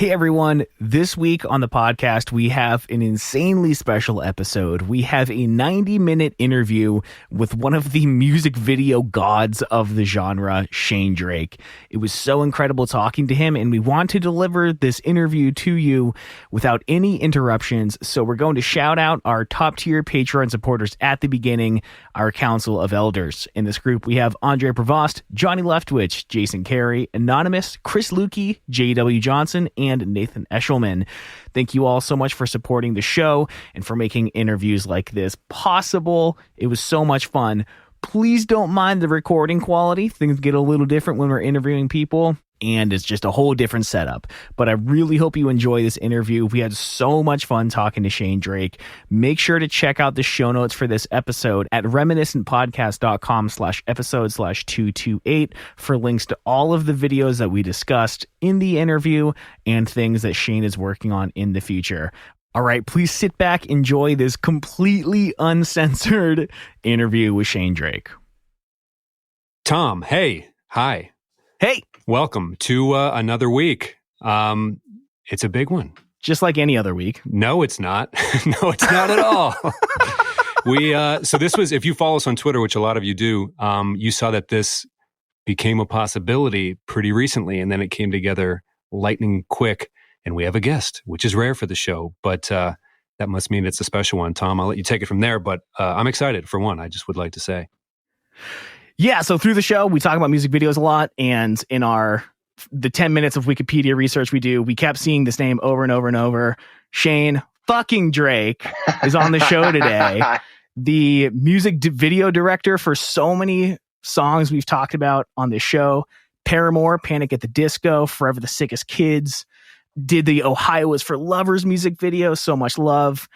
Hey everyone, this week on the podcast, we have an insanely special episode. We have a 90-minute interview with one of the music video gods of the genre, Shane Drake. It was so incredible talking to him, and we want to deliver this interview to you without any interruptions. So we're going to shout out our top-tier Patreon supporters at the beginning, our Council of Elders. In this group, we have Andre Prevost, Johnny Leftwich, Jason Carey, Anonymous, Chris Lukey, J.W. Johnson, and Nathan Eshelman. Thank you all so much for supporting the show and for making interviews like this possible. It was so much fun. Please don't mind the recording quality. Things get a little different when we're interviewing people, and it's just a whole different setup. But I really hope you enjoy this interview. We had so much fun talking to Shane Drake. Make sure to check out the show notes for this episode at reminiscentpodcast.com/episode/228 for links to all of the videos that we discussed in the interview and things that Shane is working on in the future. All right, please sit back, enjoy this completely uncensored interview with Shane Drake. Tom, hey, hi. Hey. Welcome to another week. It's a big one. Just like any other week. No, it's not. No, it's not at all. So this was, if you follow us on Twitter, which a lot of you do, you saw that this became a possibility pretty recently, and then it came together lightning quick, and we have a guest, which is rare for the show, but that must mean it's a special one. Tom, I'll let you take it from there, but I'm excited for one, I just would like to say. Yeah, so through the show, we talk about music videos a lot, and in the 10 minutes of Wikipedia research we do, we kept seeing this name over and over and over. Shane fucking Drake is on the show today. The music video director for so many songs we've talked about on this show. Paramore, Panic at the Disco, Forever the Sickest Kids. Did the Ohio is for Lovers music video, So Much Love.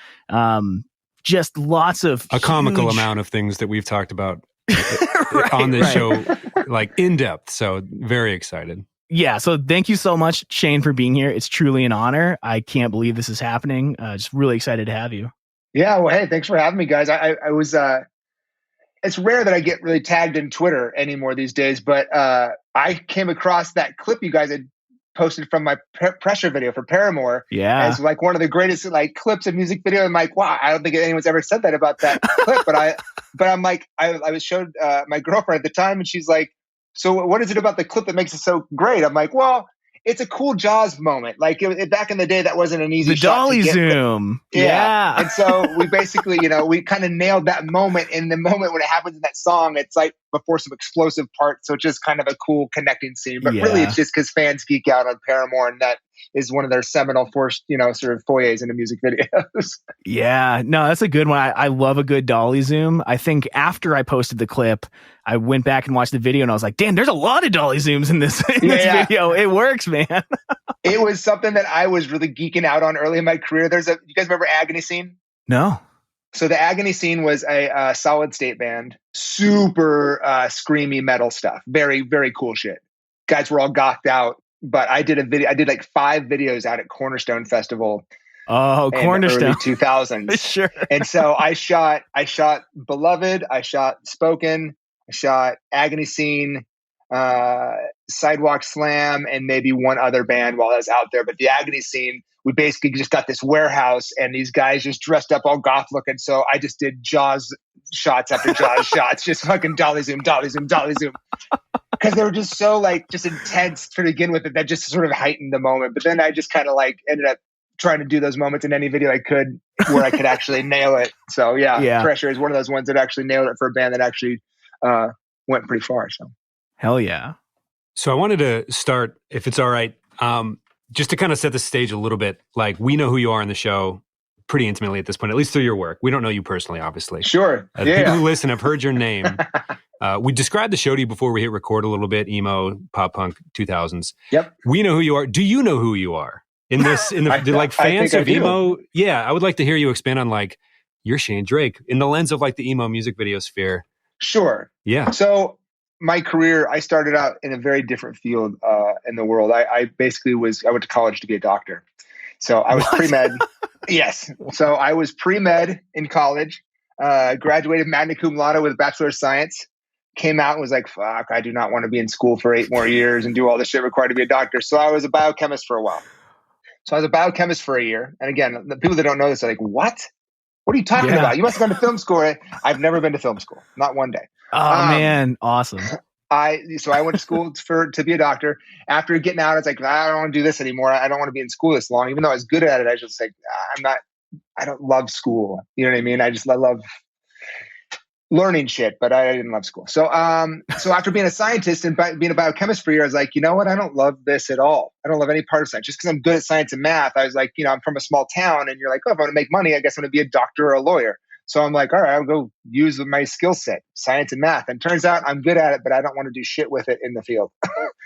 Just lots of a comical amount of things that we've talked about on this show, like in depth. So very excited. Yeah. So thank you so much, Shane, for being here. It's truly an honor. I can't believe this is happening. Just really excited to have you. Yeah. Well, hey, thanks for having me, guys. I was, it's rare that I get really tagged in Twitter anymore these days, but I came across that clip you guys had posted from my pressure video for Paramore as like one of the greatest like clips of music video. I'm like, wow, I don't think anyone's ever said that about that clip. But I'm like, I was showed my girlfriend at the time, and she's like, so what is it about the clip that makes it so great? I'm like, well, it's a cool Jaws moment. Like back in the day, that wasn't an easy the shot dolly to get. Zoom. Yeah. And so we basically, we kind of nailed that moment. In the moment when it happens in that song, it's like before some explosive parts. So it's just kind of a cool connecting scene. But really, it's just because fans geek out on Paramore, and that is one of their seminal first, sort of foyers into music videos. Yeah. No, that's a good one. I love a good dolly zoom. I think after I posted the clip, I went back and watched the video, and I was like, damn, there's a lot of dolly zooms in this video. It works, man. It was something that I was really geeking out on early in my career. You guys remember Agony Scene? No. So the Agony Scene was a solid state band, super screamy metal stuff. Very, very cool shit. Guys were all gocked out, but I did like 5 videos out at Cornerstone Festival. Oh, Cornerstone. Early 2000s. Sure. And so I shot Beloved, I shot Spoken, I shot Agony Scene, Sidewalk Slam, and maybe one other band while I was out there. But the Agony Scene, we basically just got this warehouse, and these guys just dressed up all goth looking. So I just did Jaws shots after Jaws shots, just fucking dolly zoom, dolly zoom, dolly zoom. Because they were just so just intense to begin with, that just sort of heightened the moment. But then I just kind of ended up trying to do those moments in any video I could where I could actually nail it. So yeah, Pressure is one of those ones that actually nailed it for a band that actually went pretty far. So hell yeah. So I wanted to start, if it's all right, just to kind of set the stage a little bit. Like, we know who you are in the show pretty intimately at this point, at least through your work. We don't know you personally, obviously. Sure. People who listen have heard your name. We described the show to you before we hit record a little bit, emo, pop punk, 2000s. Yep. We know who you are. Do you know who you are? In the fans of emo? Yeah, I would like to hear you expand on you're Shane Drake in the lens of the emo music video sphere. Sure. Yeah. So my career, I started out in a very different field in the world. I basically I went to college to be a doctor. So I was pre-med. Yes. So I was pre-med in college, graduated magna cum laude with a Bachelor of Science, came out and was like, fuck, I do not want to be in school for 8 more years and do all the shit required to be a doctor. So I was a biochemist for a while. So I was a biochemist for a year. And again, the people that don't know this are like, what? What are you talking about? You must have gone to film school. I've never been to film school. Not one day. Oh, man. Awesome. So I went to school to be a doctor. After getting out, I was like, I don't want to do this anymore. I don't want to be in school this long. Even though I was good at it, I was just like, I don't love school. You know what I mean? I love learning shit, but I didn't love school. So after being a scientist and being a biochemist for a year, I was like, you know what? I don't love this at all. I don't love any part of science. Just because I'm good at science and math, I was like, I'm from a small town, and you're like, oh, if I want to make money, I guess I'm going to be a doctor or a lawyer. So I'm like, all right, I'll go use my skill set, science and math. And turns out I'm good at it, but I don't want to do shit with it in the field.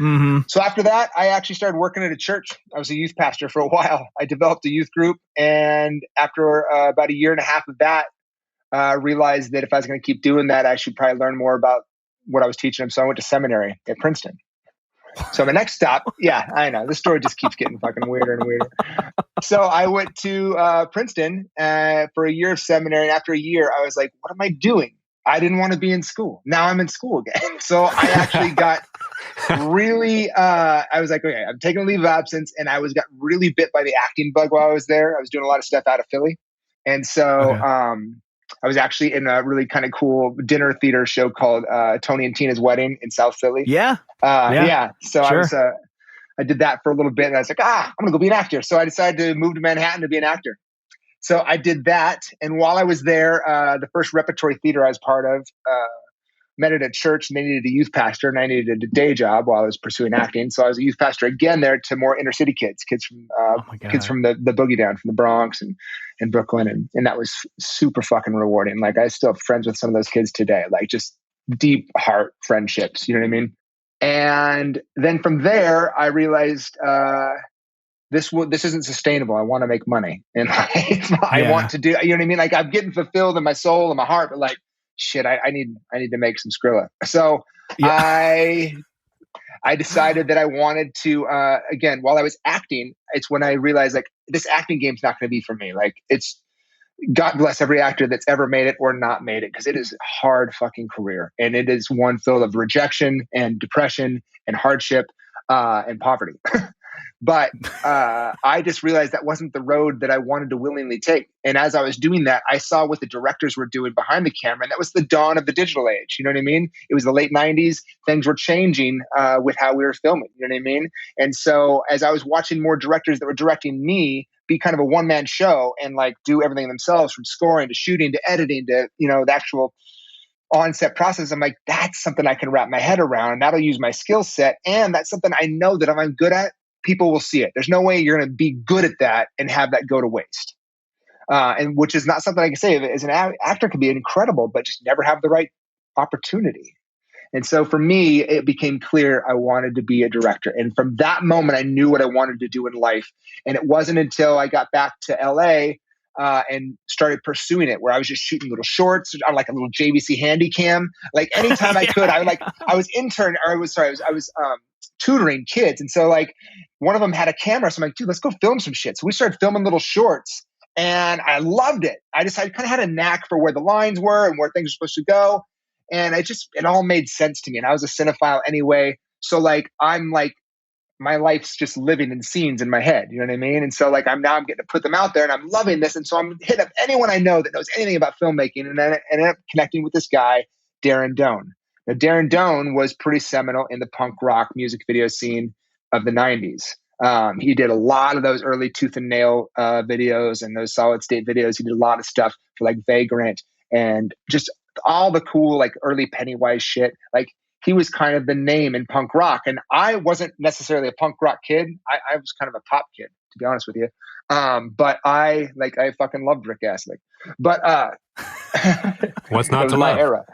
Mm-hmm. So after that, I actually started working at a church. I was a youth pastor for a while. I developed a youth group. And after about a year and a half of that, realized that if I was going to keep doing that, I should probably learn more about what I was teaching them. So I went to seminary at Princeton. So my next stop, yeah, I know. This story just keeps getting fucking weirder and weirder. So I went to Princeton for a year of seminary. And after a year, I was like, what am I doing? I didn't want to be in school. Now I'm in school again. So I actually got really, I was like, okay, I'm taking a leave of absence. And I got really bit by the acting bug while I was there. I was doing a lot of stuff out of Philly. And so I was actually in a really kind of cool dinner theater show called Tony and Tina's Wedding in South Philly. Yeah. So sure. I did that for a little bit, and I was like, I'm going to go be an actor. So I decided to move to Manhattan to be an actor. So I did that. And while I was there, the first repertory theater I was part of met at a church, and they needed a youth pastor, and I needed a day job while I was pursuing acting. So I was a youth pastor again there to more inner city kids from the boogie down, from the Bronx and Brooklyn. And that was super fucking rewarding. Like, I still have friends with some of those kids today, like just deep heart friendships. You know what I mean? And then from there, I realized this isn't sustainable. I want to make money in life. I want to do, you know what I mean? Like, I'm getting fulfilled in my soul and my heart, but like, shit, I need to make some Skrilla. So I decided that I wanted to, again, while I was acting, it's when I realized, like, this acting game's not going to be for me. Like, it's, God bless every actor that's ever made it or not made it, because it is a hard fucking career. And it is one filled of rejection and depression and hardship and poverty. But I just realized that wasn't the road that I wanted to willingly take. And as I was doing that, I saw what the directors were doing behind the camera. And that was the dawn of the digital age. You know what I mean? It was the late 90s. Things were changing with how we were filming. You know what I mean? And so as I was watching more directors that were directing me be kind of a one-man show and like do everything themselves, from scoring to shooting to editing to, the actual on-set process, I'm like, that's something I can wrap my head around, and that'll use my skill set. And that's something I know that if I'm good at, people will see it. There's no way you're going to be good at that and have that go to waste. And which is not something I can say. As an actor can be incredible, but just never have the right opportunity. And so for me, it became clear I wanted to be a director. And from that moment, I knew what I wanted to do in life. And it wasn't until I got back to LA and started pursuing it, where I was just shooting little shorts on like a little JVC handy cam. Like anytime I could, I was tutoring kids. And so like one of them had a camera. So I'm like, dude, let's go film some shit. So we started filming little shorts, and I loved it. I kind of had a knack for where the lines were and where things were supposed to go. And it all made sense to me. And I was a cinephile anyway. So like, I'm like, my life's just living in scenes in my head. You know what I mean? And so like, I'm getting to put them out there, and I'm loving this. And so I'm hitting up anyone I know that knows anything about filmmaking. And then I ended up connecting with this guy, Darren Doan. Now, Darren Doan was pretty seminal in the punk rock music video scene of the 90s. He did a lot of those early Tooth and Nail videos and those solid state videos. He did a lot of stuff for like Vagrant and just all the cool, like early Pennywise shit. Like, he was kind of the name in punk rock. And I wasn't necessarily a punk rock kid. I was kind of a pop kid, to be honest with you. But I fucking loved Rick Astley. But what's not to my love? era.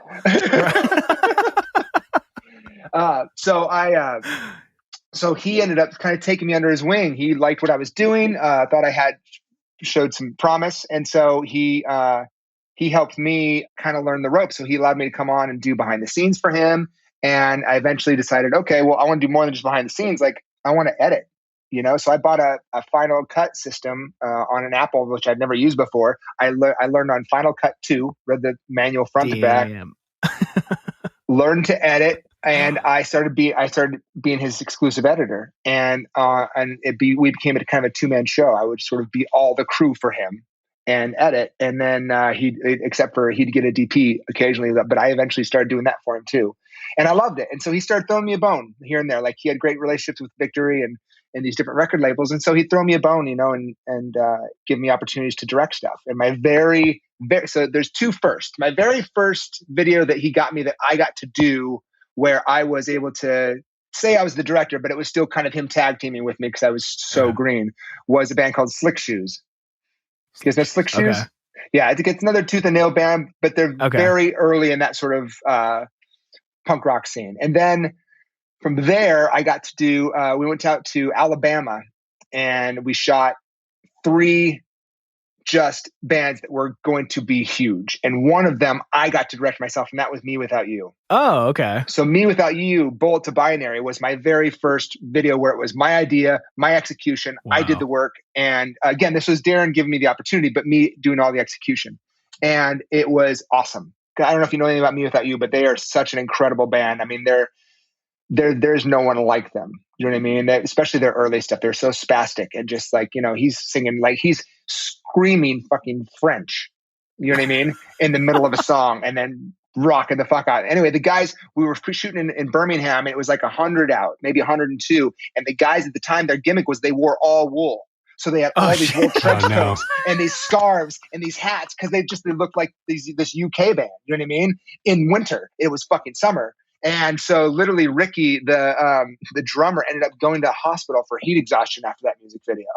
So he ended up kind of taking me under his wing. He liked what I was doing, thought I showed some promise. And so he helped me kind of learn the ropes. So he allowed me to come on and do behind the scenes for him. And I eventually decided, okay, well, I want to do more than just behind the scenes. Like, I want to edit, So I bought a Final Cut system on an Apple, which I'd never used before. I learned on Final Cut 2, read the manual front to back, learned to edit. And I started being his exclusive editor, and we became a kind of a 2-man show. I would sort of be all the crew for him and edit, and then he'd get a DP occasionally, but I eventually started doing that for him too, and I loved it. And so he started throwing me a bone here and there. Like, he had great relationships with Victory and these different record labels, and so he'd throw me a bone, and give me opportunities to direct stuff. And my so there's two first. My very first video that he got me that I got to do, where I was able to say I was the director, but it was still kind of him tag teaming with me because I was so green, was a band called Slick Shoes. You guys know Slick Shoes? Okay. Yeah, it's another tooth and nail band, but they're very early in that sort of punk rock scene. And then from there, I got to do, we went out to Alabama, and we shot 3 just bands that were going to be huge. And one of them I got to direct myself, and that was Me Without You. Oh, okay. So Me Without You, Bullet to Binary, was my very first video where it was my idea, my execution. Wow. I did the work. And again, this was Darren giving me the opportunity, but me doing all the execution. And it was awesome. I don't know if you know anything about Me Without You, but they are such an incredible band. I mean, there's no one like them. You know what I mean? Especially their early stuff. They're so spastic, and just like, he's singing, like, he's screaming fucking French. You know what I mean? In the middle of a song, and then rocking the fuck out. Anyway, the guys, we were shooting in Birmingham, and it was like 100 out, maybe 102. And the guys at the time, their gimmick was they wore all wool. So they had all these wool trench coats and these scarves and these hats, because they looked like this UK band. You know what I mean? In winter, it was fucking summer. And so literally Ricky, the drummer, ended up going to a hospital for heat exhaustion after that music video.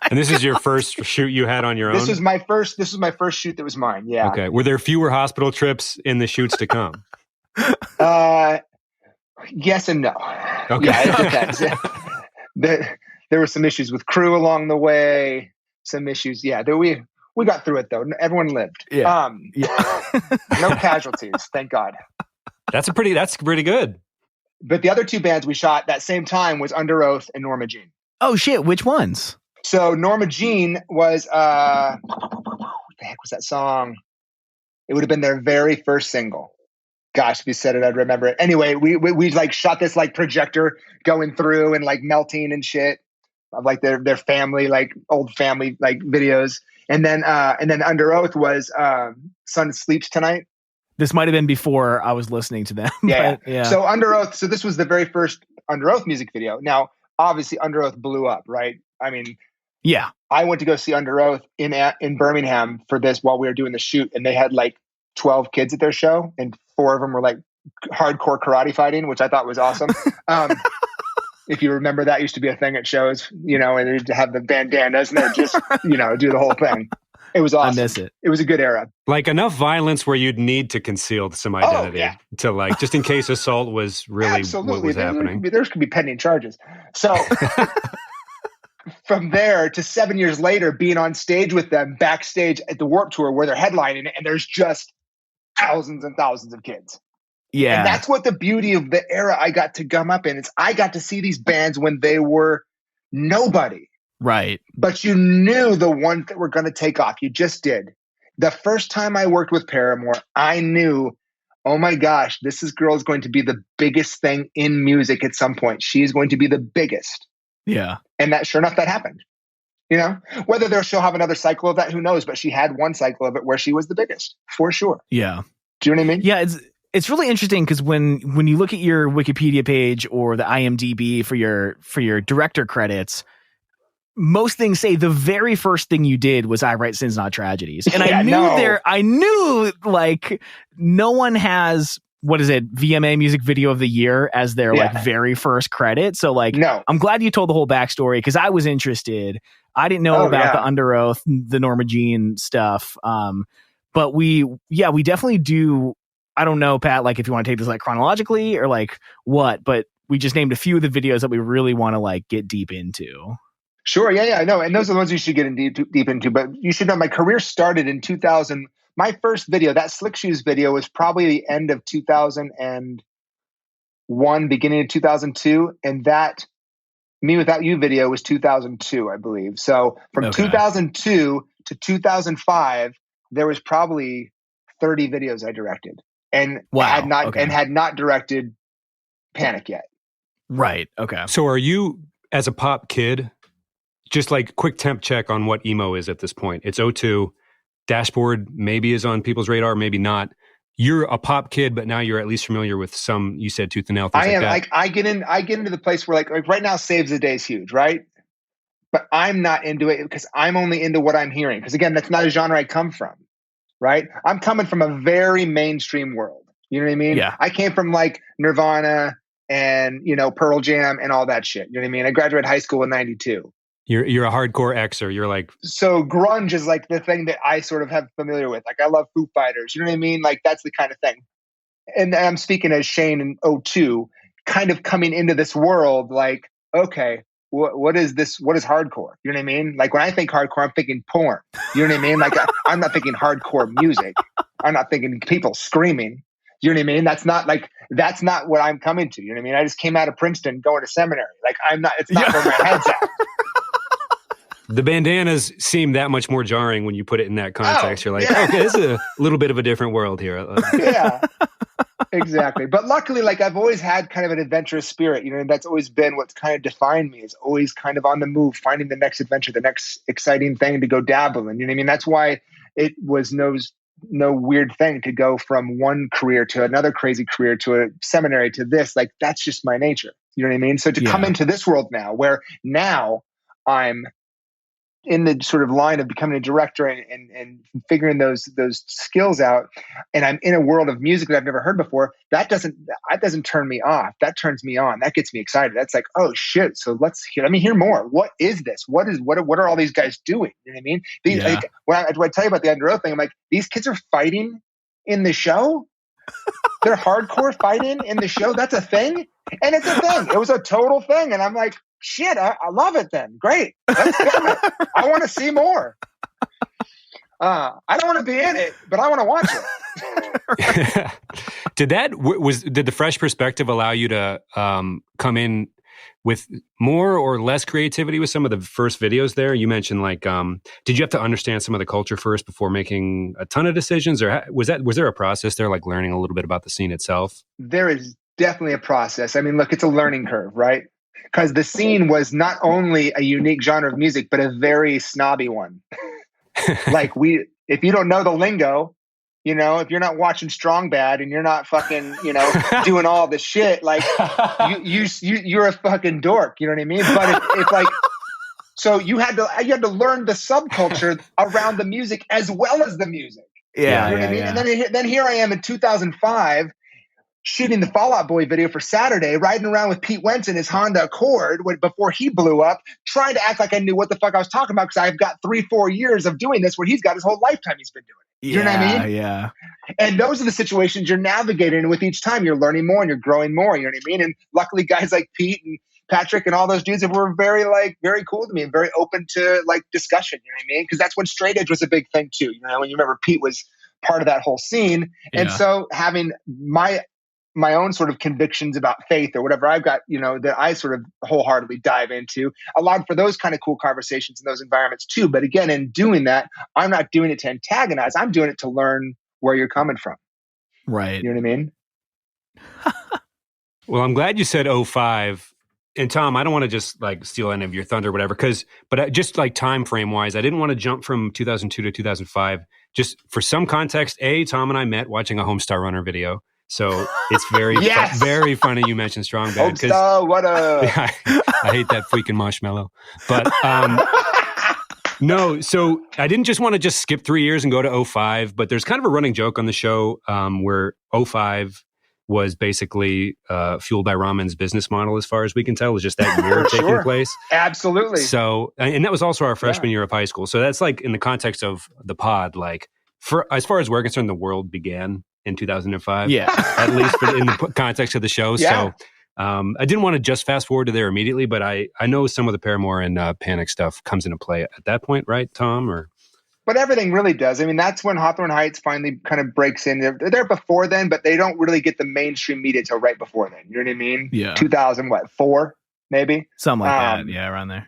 And this is your first shoot you had on your own? This was my first shoot that was mine. Yeah. Okay. Were there fewer hospital trips in the shoots to come? Yes and no. Okay. Yeah, it depends. There were some issues with crew along the way. Some issues. Yeah. We got through it though. Everyone lived. Yeah. No casualties, thank God. That's pretty good. But the other 2 bands we shot that same time was Underoath and Norma Jean. Oh shit! Which ones? So Norma Jean was what the heck was that song? It would have been their very first single. Gosh, if you said it, I'd remember it. Anyway, we like shot this like projector going through and like melting and shit of like their family, like old family like videos. And then Underoath was Sun Sleeps Tonight. This might have been before I was listening to them. Yeah. Yeah. So Underoath. So this was the very first Underoath music video. Now, obviously, Underoath blew up, right? I mean, yeah. I went to go see Underoath in Birmingham for this while we were doing the shoot, and they had like 12 kids at their show, and 4 of them were like hardcore karate fighting, which I thought was awesome. If you remember, that used to be a thing at shows, and they'd have the bandanas and they'd just, do the whole thing. It was awesome. I miss it. It was a good era. Like enough violence where you'd need to conceal some identity to like, just in case assault was really what was happening. There could be pending charges. So from there to 7 years later, being on stage with them backstage at the Warped Tour where they're headlining, and there's just thousands and thousands of kids. Yeah. And that's what the beauty of the era I got to gum up in. It's I got to see these bands when they were nobody. Right. But you knew the ones that were going to take off. You just did. The first time I worked with Paramore, I knew, oh my gosh, this girl is going to be the biggest thing in music at some point. She is going to be the biggest. Yeah. And that, sure enough, that happened. Whether she'll have another cycle of that, who knows? But she had one cycle of it where she was the biggest, for sure. Yeah. Do you know what I mean? Yeah, it's really interesting because when you look at your Wikipedia page or the IMDb for your director credits, most things say the very first thing you did was I Write Sins Not Tragedies. And I knew like no one has, what is it, VMA Music Video of the Year as their like very first credit. So like, no. I'm glad you told the whole backstory because I was interested. I didn't know about the Underoath, the Norma Jean stuff. But we definitely do. I don't know, Pat, like if you want to take this like chronologically or like what, but we just named a few of the videos that we really want to like get deep into. Sure. Yeah. I know. And those are the ones you should get in deep into, but you should know my career started in 2000. My first video, that Slick Shoes video, was probably the end of 2001, beginning of 2002. And that Me Without You video was 2002, I believe. So from 2002 to 2005, there was probably 30 videos I directed. and Wow. had not directed Panic yet. Right. Okay. So are you, as a pop kid, just like quick temp check on what emo is at this point? It's 02. Dashboard maybe is on people's radar, maybe not. You're a pop kid, but now you're at least familiar with some, you said Tooth and Nail, things I am like that. I get into the place where like right now Saves the Day is huge, right? But I'm not into it because I'm only into what I'm hearing. Because again, that's not a genre I come from, right? I'm coming from a very mainstream world. You know what I mean? Yeah. I came from like Nirvana and, Pearl Jam and all that shit. You know what I mean? I graduated high school in 92. You're a hardcore Xer. You're like, So grunge is like the thing that I sort of have familiar with. Like I love Foo Fighters. You know what I mean? Like that's the kind of thing. And I'm speaking as Shane in 02, kind of coming into this world like, okay, what is this? What is hardcore? You know what I mean? Like when I think hardcore, I'm thinking porn. You know what I mean? Like I'm not thinking hardcore music. I'm not thinking people screaming. You know what I mean? That's not what I'm coming to. You know what I mean? I just came out of Princeton going to seminary. Like it's not where my head's at. the bandanas seem that much more jarring when you put it in that context. You're like, yeah. okay, this is a little bit of a different world here. Yeah, exactly. But luckily, like I've always had kind of an adventurous spirit, and that's always been what's kind of defined me, is always kind of on the move, finding the next adventure, the next exciting thing to go dabble in. You know what I mean? That's why it was no weird thing to go from one career to another crazy career to a seminary to this. Like that's just my nature. You know what I mean? So to come into this world now, where now I'm in the sort of line of becoming a director and figuring those skills out, and I'm in a world of music that I've never heard before, that doesn't turn me off. That turns me on. That gets me excited. That's like, oh shit. So let me hear more. What is this? What are all these guys doing? You know what I mean? Like, when I tell you about the Underøath thing, I'm like, these kids are fighting in the show. They're hardcore fighting in the show. That's a thing. And it's a thing. It was a total thing. And I'm like, shit, I love it then. Great. Let's film it. I want to see more. I don't want to be in it, but I want to watch it. Did the fresh perspective allow you to come in with more or less creativity with some of the first videos there? You mentioned like, did you have to understand some of the culture first before making a ton of decisions? Or was there a process there, like learning a little bit about the scene itself? There is definitely a process. I mean, look, it's a learning curve, right? Because the scene was not only a unique genre of music, but a very snobby one. Like if you don't know the lingo, if you're not watching Strong Bad and you're not fucking, doing all the shit, like you're a fucking dork. You know what I mean? But it's like, so you had to learn the subculture around the music as well as the music. Yeah. You know what I mean? And then here I am in 2005. Shooting the Fall Out Boy video for Saturday, riding around with Pete Wentz in his Honda Accord before he blew up, trying to act like I knew what the fuck I was talking about because I've got 3-4 years of doing this where he's got his whole lifetime he's been doing it. You know what I mean? Yeah. And those are the situations you're navigating, and with each time you're learning more and you're growing more. You know what I mean? And luckily, guys like Pete and Patrick and all those dudes were very cool to me and very open to like discussion. You know what I mean? Because that's when straight edge was a big thing too. When you remember Pete was part of that whole scene, and so having my own sort of convictions about faith or whatever I've got, that I sort of wholeheartedly dive into, allowed for those kind of cool conversations in those environments too. But again, in doing that, I'm not doing it to antagonize. I'm doing it to learn where you're coming from. Right. You know what I mean? Well, I'm glad you said 05. And Tom, I don't want to just like steal any of your thunder or whatever, but just like time frame wise, I didn't want to jump from 2002 to 2005. Just for some context, Tom and I met watching a Homestar Runner video. So it's very, very funny you mentioned Strong Bad. Homestar, what up? I hate that freaking marshmallow. But no, so I didn't just want to just skip 3 years and go to 05, but there's kind of a running joke on the show where 05 was basically fueled by Ramen's business model, as far as we can tell, is just that year taking place. Absolutely. So, and that was also our freshman year of high school. So that's like in the context of the pod, like as far as we're concerned, the world began in 2005. Yeah. At least in the context of the show. Yeah. So I didn't want to just fast forward to there immediately, but I know some of the Paramore and Panic stuff comes into play at that point, right, Tom? But everything really does. I mean, that's when Hawthorne Heights finally kind of breaks in. They're there before then, but they don't really get the mainstream media until right before then. You know what I mean? Yeah. 2004, maybe? Something like that. Yeah, around there.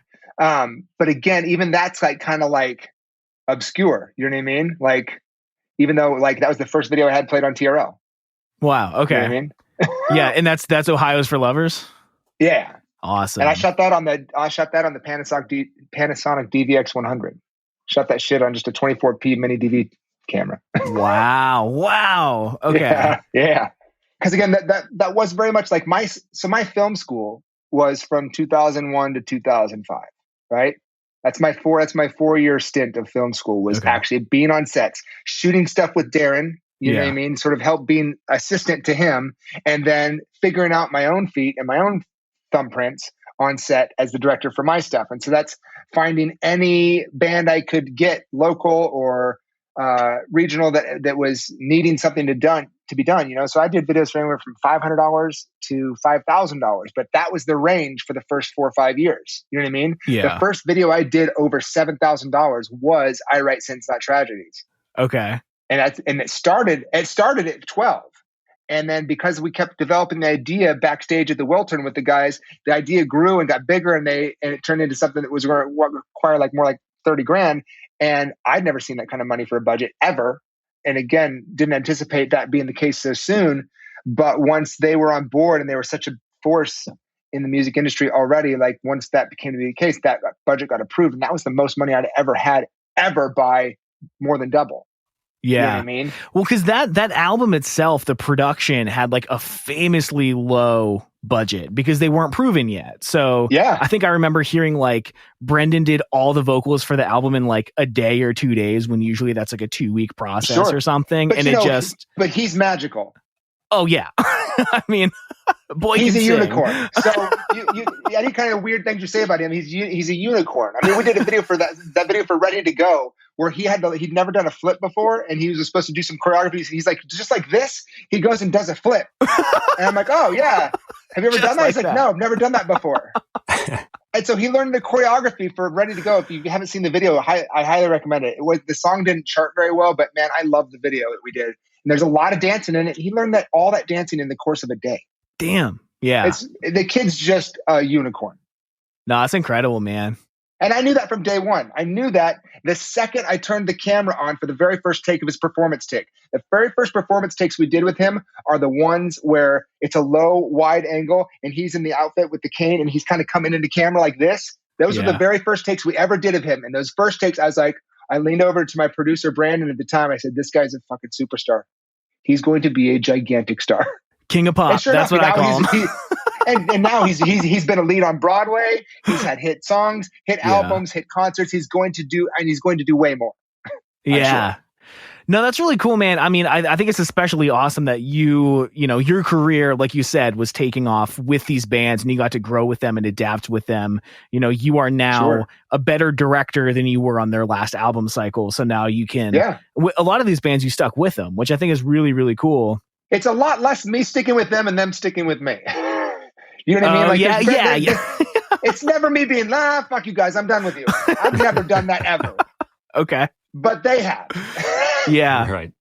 But again, even that's like kind of like obscure. You know what I mean? Like, even though like that was the first video I had played on TRL. Wow. Okay. You know what I mean? Yeah, and that's Ohio's for Lovers. Yeah. Awesome. And I shot that on the Panasonic DVX 100. Shot that shit on just a 24p mini DV camera. Wow. Okay. Yeah. Because again, that was very much like my film school was from 2001 to 2005, right? That's my 4-year stint of film school was actually being on sets, shooting stuff with Darren, you know what I mean? Sort of help being assistant to him, and then figuring out my own feet and my own thumbprints on set as the director for my stuff. And so that's finding any band I could get, local or regional, that was needing something to be done. You know, so I did videos for anywhere from $500 to $5,000, but that was the range for the first 4 or 5 years. You know what I mean? Yeah. The first video I did over $7,000 was I Write Sins, Not Tragedies. Okay. And it started at 12. And then because we kept developing the idea backstage at the Wiltern with the guys, the idea grew and got bigger, and it turned into something that was going to require more like 30 grand. And I'd never seen that kind of money for a budget ever. And again, didn't anticipate that being the case so soon. But once they were on board and they were such a force in the music industry already, like once that became to be the case, that budget got approved. And that was the most money I'd ever had by more than double. Yeah. You know what I mean? Well, because that album itself, the production had like a famously low budget because they weren't proven yet. So yeah, I think I remember hearing like Brendan did all the vocals for the album in like a day or 2 days, when usually that's like a 2-week process or something. But and but he's magical. Oh yeah. I mean, boy, he's a sing. unicorn. So you any kind of weird things you say about him, he's a unicorn. I mean, we did a video for that video for Ready to Go, where he'd never done a flip before, and he was supposed to do some choreography. He's like, just like this, he goes and does a flip. And I'm like, oh yeah, have you ever done that? He's like, no, I've never done that before. And so he learned the choreography for Ready to Go. If you haven't seen the video, I highly recommend it. The song didn't chart very well, but man, I love the video that we did. And there's a lot of dancing in it. He learned all that dancing in the course of a day. Damn. Yeah. The kid's just a unicorn. No, that's incredible, man. And I knew that from day one. I knew that the second I turned the camera on for the very first take of his performance take. The very first performance takes we did with him are the ones where it's a low, wide angle, and he's in the outfit with the cane, and he's kind of coming into camera like this. Those were the very first takes we ever did of him. And those first takes, I leaned over to my producer, Brandon, at the time. I said, this guy's a fucking superstar. He's going to be a gigantic star. King of pop. Sure That's what I call him. And now he's been a lead on Broadway. He's had hit songs, hit albums, hit concerts. He's going to do way more. Yeah. Sure. No, that's really cool, man. I mean, I think it's especially awesome that your career, like you said, was taking off with these bands, and you got to grow with them and adapt with them. You know, you are now a better director than you were on their last album cycle. So now you can, a lot of these bands, you stuck with them, which I think is really, really cool. It's a lot less me sticking with them and them sticking with me. You know what I mean? Like, it's never me being, fuck you guys, I'm done with you. I've never done that ever. Okay. But they have. Yeah. Right.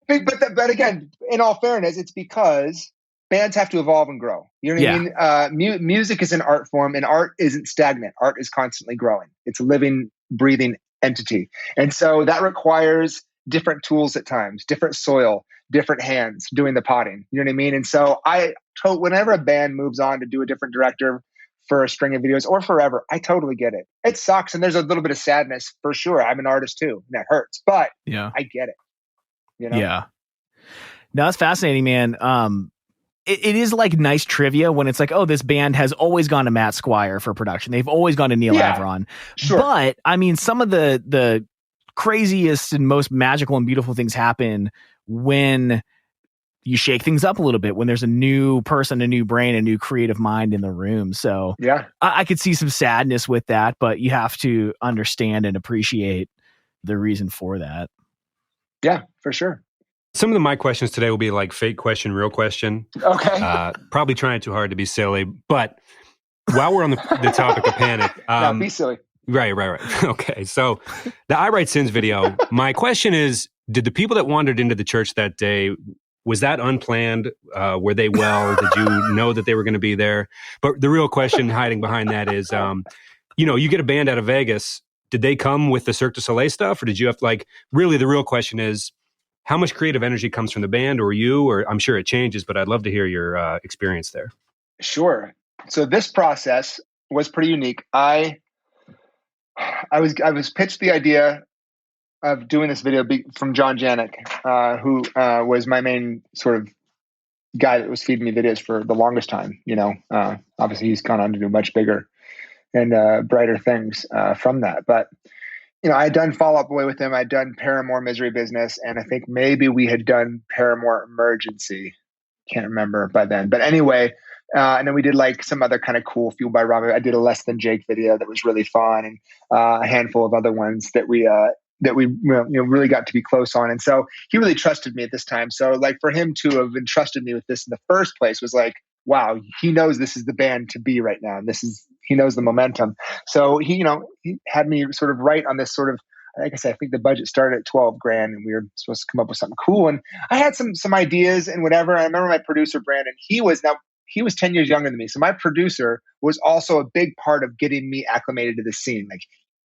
But again, in all fairness, it's because bands have to evolve and grow. You know what I mean? Music is an art form, and art isn't stagnant. Art is constantly growing. It's a living, breathing entity. And so that requires different tools at times, different soil, different hands doing the potting. You know what I mean? And so whenever a band moves on to do a different director for a string of videos or forever, I totally get it. It sucks. And there's a little bit of sadness for sure. I'm an artist too, and that hurts, but I get it. You know? Yeah. No, that's fascinating, man. It is like nice trivia when it's like, oh, this band has always gone to Matt Squire for production. They've always gone to Neil Avron. Sure. But I mean, some of the craziest and most magical and beautiful things happen when you shake things up a little bit, when there's a new person, a new brain, a new creative mind in the room. So I could see some sadness with that, but you have to understand and appreciate the reason for that. Yeah, for sure. Some of my questions today will be like fake question, real question. Okay. Probably trying too hard to be silly, but while we're on the topic of panic. No, be silly. Right. Okay. So the I Write Sins video, my question is, did the people that wandered into the church that day, was that unplanned? Were they well? Did you know that they were going to be there? But the real question hiding behind that is, you get a band out of Vegas. Did they come with the Cirque du Soleil stuff, or did you have really the real question is, how much creative energy comes from the band or you, or I'm sure it changes, but I'd love to hear your experience there. Sure. So this process was pretty unique. I was pitched the idea of doing this video from John Janik, who was my main sort of guy that was feeding me videos for the longest time. Obviously he's gone on to do much bigger and brighter things from that. But I had done Fall Out Boy with him. I'd done Paramore Misery Business, and I think maybe we had done Paramore Emergency. Can't remember by then. But anyway, and then we did like some other kind of cool Fueled by Robbie. I did a Less Than Jake video that was really fun, and a handful of other ones that we really got to be close on. And so he really trusted me at this time. So like for him to have entrusted me with this in the first place was like, wow, he knows this is the band to be right now. And he knows the momentum. So he had me sort of write on this sort of, like I said, I think the budget started at $12,000 and we were supposed to come up with something cool. And I had some ideas and whatever. I remember my producer, Brandon, he was 10 years younger than me. So my producer was also a big part of getting me acclimated to the scene. Like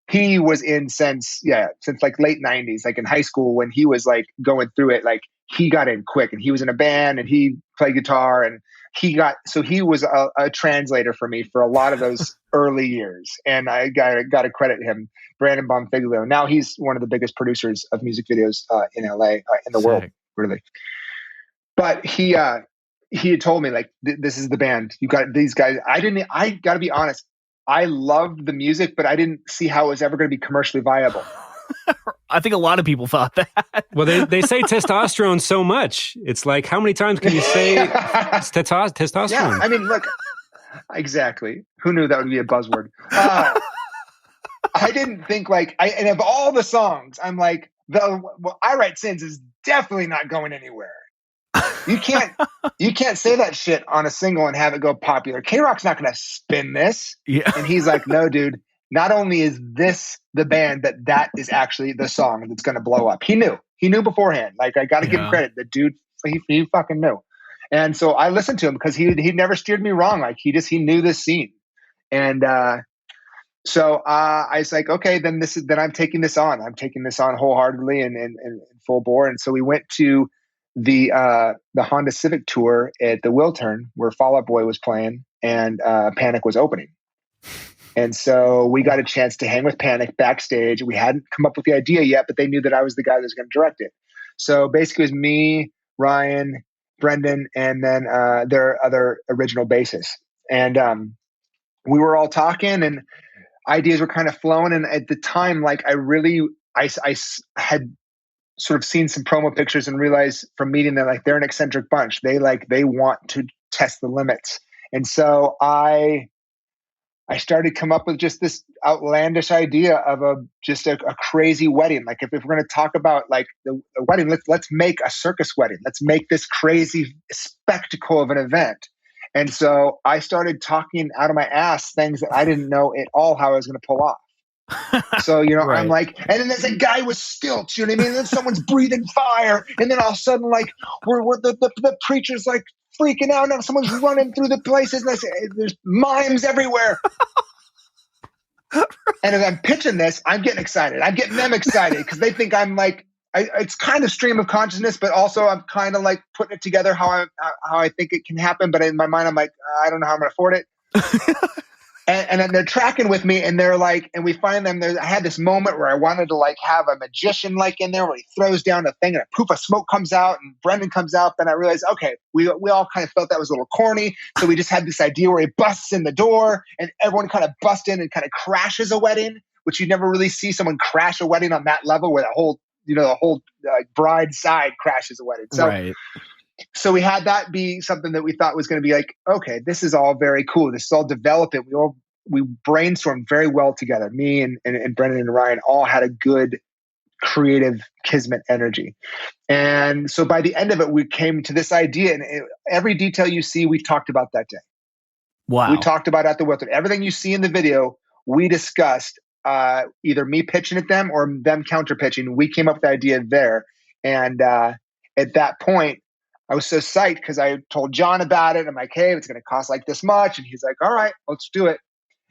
he was in since like late 90s, like in high school when he was like going through it, like he got in quick and he was in a band and he played guitar and he was a translator for me for a lot of those early years. And I got to credit him, Brandon Bonfiglio. Now he's one of the biggest producers of music videos in LA, in the world, really. But he had told me like, this is the band. You got these guys. I got to be honest. I loved the music, but I didn't see how it was ever going to be commercially viable. I think a lot of people thought that. Well, they say testosterone so much. It's like, how many times can you say testosterone? Yeah, I mean, look, exactly. Who knew that would be a buzzword? I didn't think and of all the songs, I'm like, I Write Sins is definitely not going anywhere. You can't say that shit on a single and have it go popular. K-Rock's not going to spin this. Yeah. And he's like, no, dude. Not only is this the band, that is actually the song that's going to blow up. He knew beforehand. Like, I got to give him credit. The dude, he fucking knew. And so I listened to him because he never steered me wrong. Like he knew this scene. And so I was like, okay, then I'm taking this on. I'm taking this on wholeheartedly and full bore. And so we went to the Honda Civic tour at the Wiltern where Fall Out Boy was playing and Panic was opening. And so we got a chance to hang with Panic backstage. We hadn't come up with the idea yet, but they knew that I was the guy that was going to direct it. So basically it was me, Ryan, Brendan, and then their other original bassist. And we were all talking and ideas were kind of flowing. And at the time, like I had sort of seen some promo pictures and realized from meeting them, like they're an eccentric bunch. They want to test the limits. And so I started to come up with just this outlandish idea of a crazy wedding. Like if we're going to talk about like the wedding, let's make a circus wedding. Let's make this crazy spectacle of an event. And so I started talking out of my ass things that I didn't know at all how I was going to pull off. So, right. I'm like, and then there's a guy with stilts, you know what I mean? And then someone's breathing fire. And then all of a sudden, like we're the preacher's like freaking out. Now someone's running through the places and there's mimes everywhere. And as I'm pitching this, I'm getting excited. I'm getting them excited because they think I'm like, it's kind of stream of consciousness, but also I'm kind of like putting it together how I think it can happen. But in my mind, I'm like, I don't know how I'm going to afford it. And then they're tracking with me and they're like, and we find them there. I had this moment where I wanted to like have a magician like in there where he throws down a thing and a poof of smoke comes out and Brendan comes out. Then I realized, okay, we all kind of felt that was a little corny. So we just had this idea where he busts in the door and everyone kind of busts in and kind of crashes a wedding, which you never really see someone crash a wedding on that level where the whole bride side crashes a wedding. So, right. So we had that be something that we thought was going to be like, okay, this is all very cool. This is all developing. We brainstormed very well together. Me and Brendan and Ryan all had a good creative kismet energy. And so by the end of it, we came to this idea and every detail you see, we talked about that day. Wow. We talked about at the Wiltern. Everything you see in the video, we discussed either me pitching at them or them counter pitching. We came up with the idea there. And at that point, I was so psyched because I told John about it. I'm like, hey, it's going to cost like this much. And he's like, all right, let's do it.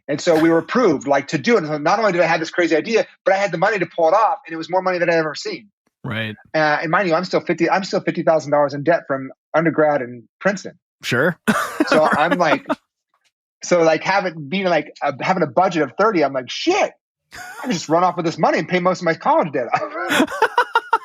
And so we were approved like to do it. And so not only did I have this crazy idea, but I had the money to pull it off. And it was more money than I'd ever seen. Right. And mind you, I'm still $50,000 in debt from undergrad in Princeton. Sure. So I'm like, having a budget of 30, I'm like, shit, I can just run off with this money and pay most of my college debt off.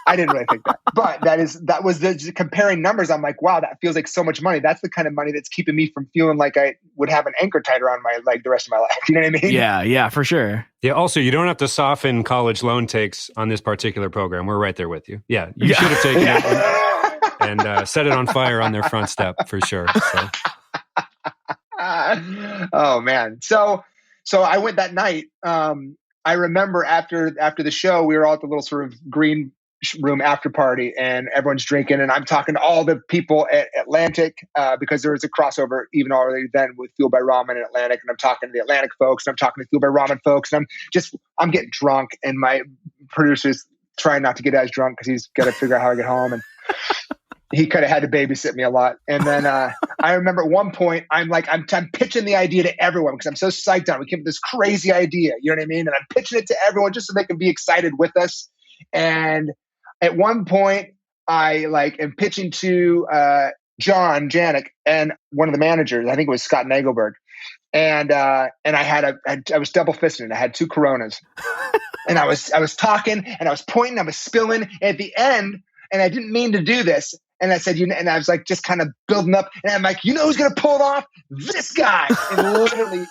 I didn't really think that, but that was the comparing numbers. I'm like, wow, that feels like so much money. That's the kind of money that's keeping me from feeling like I would have an anchor tied around my leg the rest of my life. You know what I mean? Yeah, for sure. Yeah. Also, you don't have to soften college loan takes on this particular program. We're right there with you. Yeah. You should have taken it and set it on fire on their front step for sure. So. Oh man. So I went that night. I remember after the show, we were all at the little sort of green room after party, and everyone's drinking, and I'm talking to all the people at Atlantic because there was a crossover even already then with Fueled by Ramen and Atlantic, and I'm talking to the Atlantic folks, and I'm talking to Fueled by Ramen folks, and I'm getting drunk, and my producer's trying not to get as drunk because he's got to figure out how to get home, and he could have had to babysit me a lot. And then I remember at one point, I'm pitching the idea to everyone because I'm so psyched on it. We came up with this crazy idea, you know what I mean? And I'm pitching it to everyone just so they can be excited with us. And at one point, I am pitching to John Janik and one of the managers. I think it was Scott Nagelberg, and I was double fisting. I had 2 Coronas, and I was talking and I was pointing. I was spilling. And at the end, and I didn't mean to do this. And I said, and I was like, just kind of building up. And I'm like, who's going to pull it off? This guy. And literally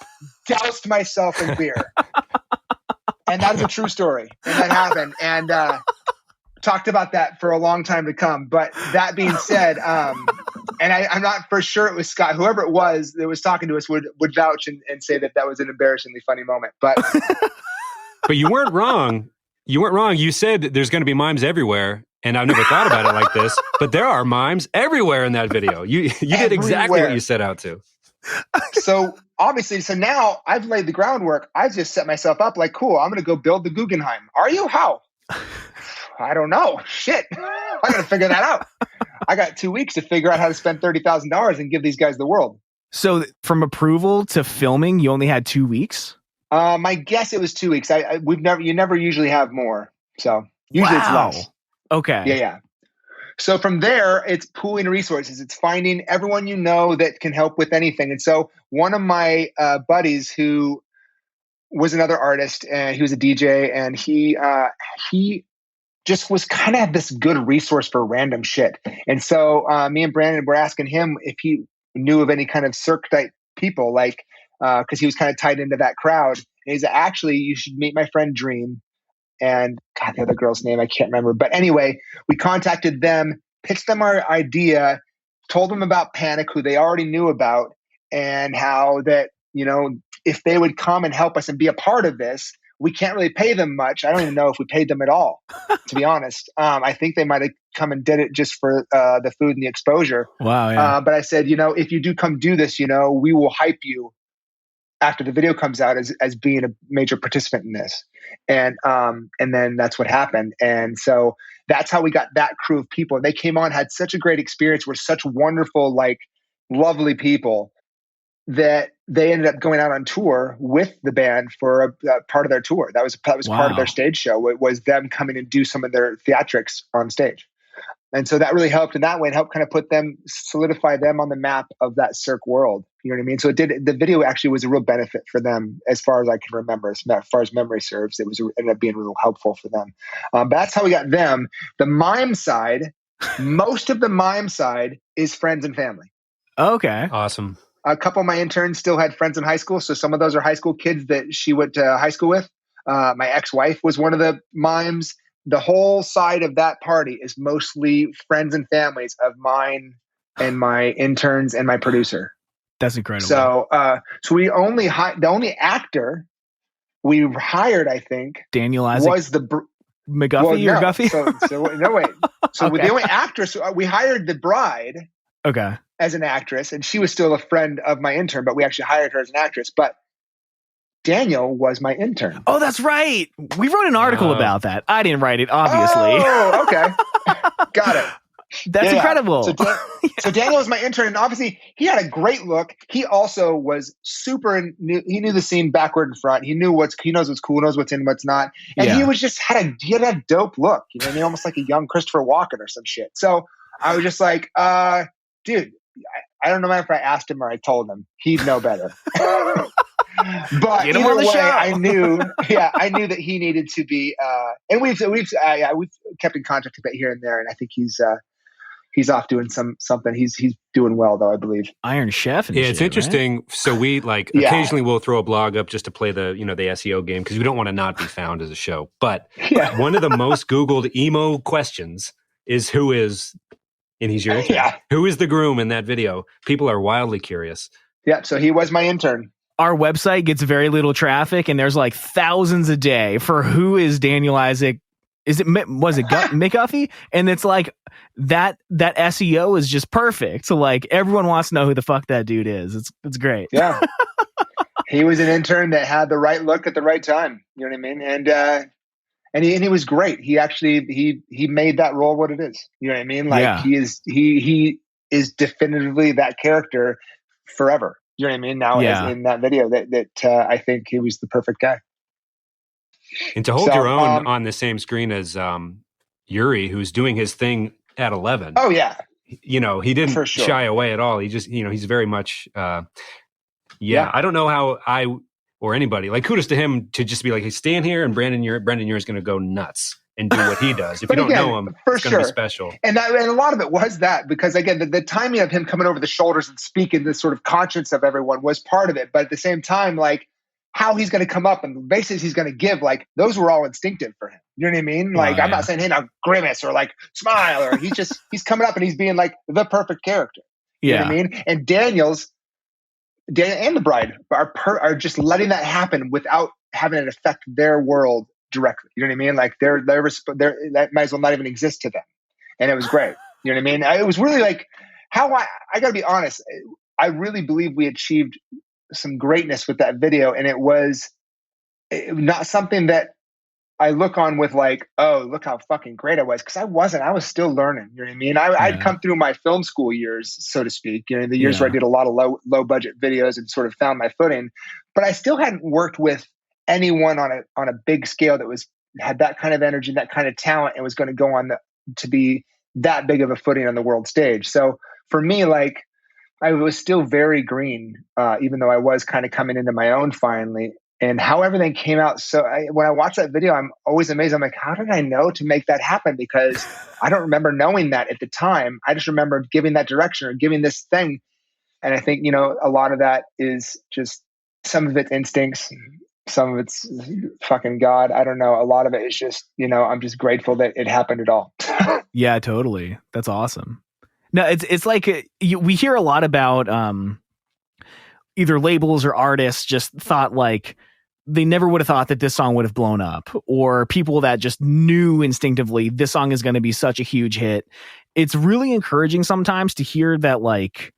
doused myself in beer. And that is a true story. And that happened. And talked about that for a long time to come. But that being said, and I'm not for sure it was Scott, whoever it was that was talking to us would vouch and say that was an embarrassingly funny moment. But but you weren't wrong. You weren't wrong. You said that there's going to be mimes everywhere. And I've never thought about it like this, but there are mimes everywhere in that video. You did exactly what you set out to. So now I've laid the groundwork. I've just set myself up like, cool, I'm going to go build the Guggenheim. Are you? How? I don't know. Shit. I got to figure that out. I got 2 weeks to figure out how to spend $30,000 and give these guys the world. So from approval to filming, you only had 2 weeks? My guess it was 2 weeks. You never usually have more. So usually it's less. Okay. Yeah. So from there, it's pooling resources. It's finding everyone you know that can help with anything. And so one of my buddies who was another artist, and he was a DJ, and he just was kind of this good resource for random shit. And so me and Brandon were asking him if he knew of any kind of circ type people, because he was kind of tied into that crowd. And he's like, actually, you should meet my friend Dream. And God, the other girl's name, I can't remember. But anyway, we contacted them, pitched them our idea, told them about Panic, who they already knew about, and how that, if they would come and help us and be a part of this, we can't really pay them much. I don't even know if we paid them at all, to be honest. I think they might have come and did it just for the food and the exposure. Wow. Yeah. But I said, if you do come do this, we will hype you after the video comes out as being a major participant in this. And then that's what happened. And so that's how we got that crew of people. And they came on, had such a great experience, were such wonderful, lovely people that they ended up going out on tour with the band for a part of their tour. That was Wow. part of their stage show. It was them coming and do some of their theatrics on stage. And so that really helped in that way, and helped kind of solidify them on the map of that circ world. You know what I mean? So the video actually was a real benefit for them as far as I can remember, as far as memory serves. It ended up being real helpful for them. But that's how we got them. The mime side, most of the mime side is friends and family. Okay. Awesome. A couple of my interns still had friends in high school. So some of those are high school kids that she went to high school with. My ex-wife was one of the mimes. The whole side of that party is mostly friends and families of mine and my interns and my producer. That's incredible. So we only the only actor we hired, I think, Daniel Isaac was the McGuffey or Guffey. So no wait. So Okay. the only actress we hired, the bride, Okay. as an actress, and she was still a friend of my intern, but we actually hired her as an actress. But Daniel was my intern. Oh, that's right. We wrote an article about that. I didn't write it, obviously. Oh, okay. Got it. That's incredible. So Daniel was my intern, and obviously he had a great look. He also was he knew the scene backward and front. He knows what's cool, knows what's in, what's not. And he was just had a dope look. You know what I mean? Almost like a young Christopher Walken or some shit. So I was just like, dude, I don't know if I asked him or I told him. He'd know better. But either way, I knew that he needed to be, and we've kept in contact a bit here and there, and I think he's off doing something. He's doing well though, I believe. Iron Chef. And it's interesting. Right? So we occasionally we'll throw a blog up just to play the SEO game because we don't want to not be found as a show. But one of the most Googled emo questions is who is, and he's your intern. Who is the groom in that video? People are wildly curious. Yeah. So he was my intern. Our website gets very little traffic, and there's like thousands a day for who is Daniel Isaac. Was it McGuffey? And it's like that SEO is just perfect. So like everyone wants to know who the fuck that dude is. It's great. Yeah. He was an intern that had the right look at the right time. You know what I mean? And he was great. He actually he made that role what it is. You know what I mean? Like he is definitively that character forever. You know what I mean? Now as in that video that I think he was the perfect guy. And to hold your own on the same screen as Yuri, who's doing his thing at 11. Oh yeah. He didn't shy away at all. He just, he's very much, I don't know how I or anybody, like kudos to him to just be like, hey, stand here and Brendan Yuri is going to go nuts and do what he does. If you don't know him, it's going to be special. And a lot of it was that because again, the timing of him coming over the shoulders and speaking this sort of conscience of everyone was part of it. But at the same time, like how he's going to come up and the bases he's going to give, like those were all instinctive for him. You know what I mean? Like I'm not saying, hey, now grimace or like smile or he's coming up and he's being like the perfect character. You know what I mean? And Daniel and the bride are just letting that happen without having it affect their world directly. You know what I mean? Like they're that might as well not even exist to them. And it was great. You know what I mean? It was really like how I gotta be honest. I really believe we achieved some greatness with that video. And it was not something that I look on with like, oh, look how fucking great I was. Cause I was still learning. You know what I mean? I'd come through my film school years, so to speak, the years where I did a lot of low budget videos and sort of found my footing, but I still hadn't worked with anyone on a big scale that had that kind of energy, that kind of talent, and was going to go on to be that big of a footing on the world stage. So for me, like I was still very green, even though I was kind of coming into my own finally. And how everything came out. So when I watch that video, I'm always amazed. I'm like, how did I know to make that happen? Because I don't remember knowing that at the time. I just remember giving that direction or giving this thing. And I think, a lot of that is just some of it's instincts. Some of it's fucking God. I don't know. A lot of it is just, I'm just grateful that it happened at all. Yeah, totally. That's awesome. No, it's like we hear a lot about either labels or artists just thought like they never would have thought that this song would have blown up, or people that just knew instinctively this song is going to be such a huge hit. It's really encouraging sometimes to hear that, like,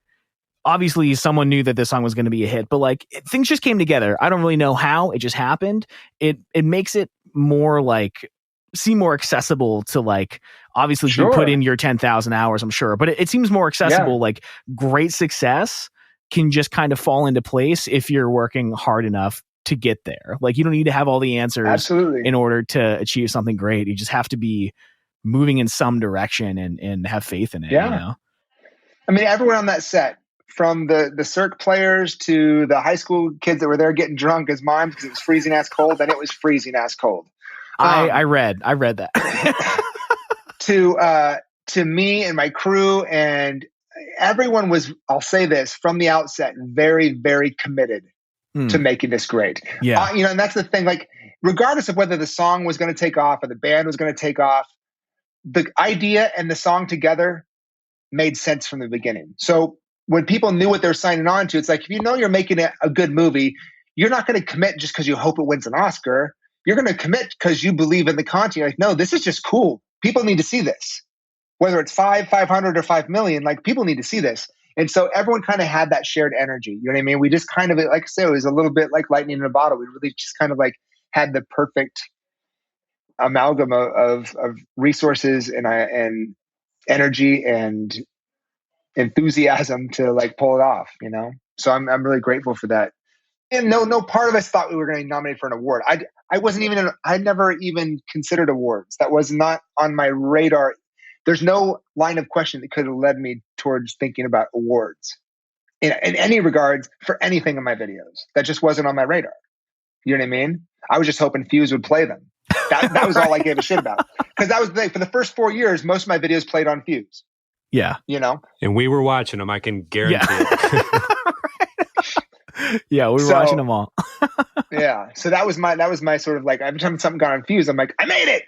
obviously someone knew that this song was going to be a hit, but like things just came together. I don't really know how it just happened. It makes it more like seem more accessible to like, obviously you put in your 10,000 hours, I'm sure, but it seems more accessible. Like great success can just kind of fall into place if you're working hard enough to get there. Like you don't need to have all the answers in order to achieve something great. You just have to be moving in some direction and have faith in it. I mean, everyone on that set, from the Cirque players to the high school kids that were there getting drunk as mimes because it was freezing ass cold, and it was freezing ass cold. I read that. to me and my crew, and everyone was, I'll say this from the outset, very, very committed to making this great. And that's the thing, like, regardless of whether the song was going to take off or the band was going to take off, the idea and the song together made sense from the beginning. So when people knew what they're signing on to, it's like, if you're making a good movie, you're not going to commit just because you hope it wins an Oscar. You're going to commit because you believe in the content. You're like, no, this is just cool. People need to see this. Whether it's 500 or 5 million, like people need to see this. And so everyone kind of had that shared energy. You know what I mean? We just kind of, like I said, it was a little bit like lightning in a bottle. We really just kind of like had the perfect amalgam of resources and energy and enthusiasm to like pull it off, you know? So I'm really grateful for that. And no part of us thought we were going to be nominated for an award. I never even considered awards. That was not on my radar. There's no line of question that could have led me towards thinking about awards in any regards for anything in my videos. That just wasn't on my radar. You know what I mean? I was just hoping Fuse would play them. That was all I gave a shit about. Because that was the thing. For the first 4 years, most of my videos played on Fuse. Yeah. You know? And we were watching them, I can guarantee it. Yeah, we were watching them all. Yeah. So that was my sort of like, every time something got on Fuse, I'm like, I made it.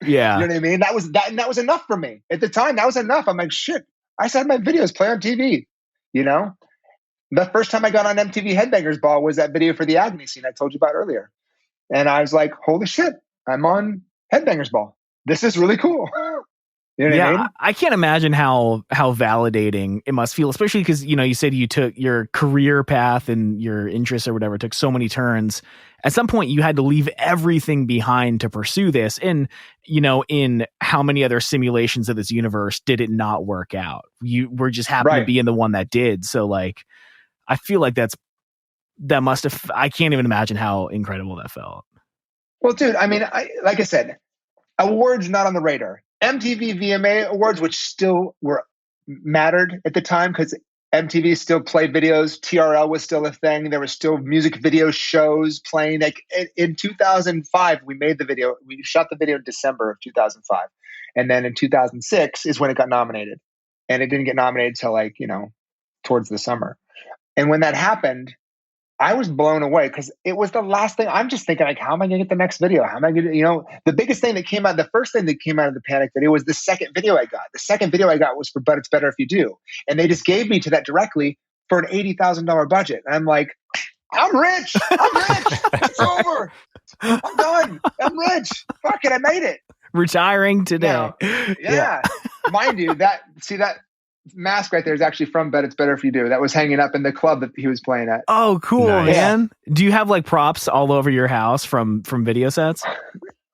Yeah. You know what I mean? That was enough for me. At the time, that was enough. I'm like, shit, I said my videos play on TV. You know? The first time I got on MTV Headbangers Ball was that video for the Agony Scene I told you about earlier. And I was like, holy shit, I'm on Headbangers Ball. This is really cool. You know what I mean? I can't imagine how validating it must feel, especially because, you know, you said you took your career path and your interests or whatever took so many turns. At some point, you had to leave everything behind to pursue this. And, you know, in how many other simulations of this universe did it not work out? You were just happy to be in the one that did. So, like, I feel like that must have, I can't even imagine how incredible that felt. Well, dude, I mean, like I said, awards not on the radar. MTV VMA Awards, which still mattered at the time because MTV still played videos. TRL was still a thing. There were still music video shows playing. Like in 2005, we made the video. We shot the video in December of 2005. And then in 2006 is when it got nominated. And it didn't get nominated till like, you know, towards the summer. And when that happened, I was blown away because it was the last thing. I'm just thinking, like, how am I going to get the next video? How am I going to, you know, the biggest thing that came out, the first thing that came out of the Panic video was the second video I got. The second video I got was for But It's Better If You Do. And they just gave me to that directly for an $80,000 budget. And I'm like, I'm rich. It's over. I'm done. I'm rich. Fuck it. I made it. Retiring today. Now, yeah. Mind you, that mask right there is actually from Bet It's Better If You Do. That was hanging up in the club that he was playing at. Oh, cool, Nice. man. Do you have like props all over your house from video sets?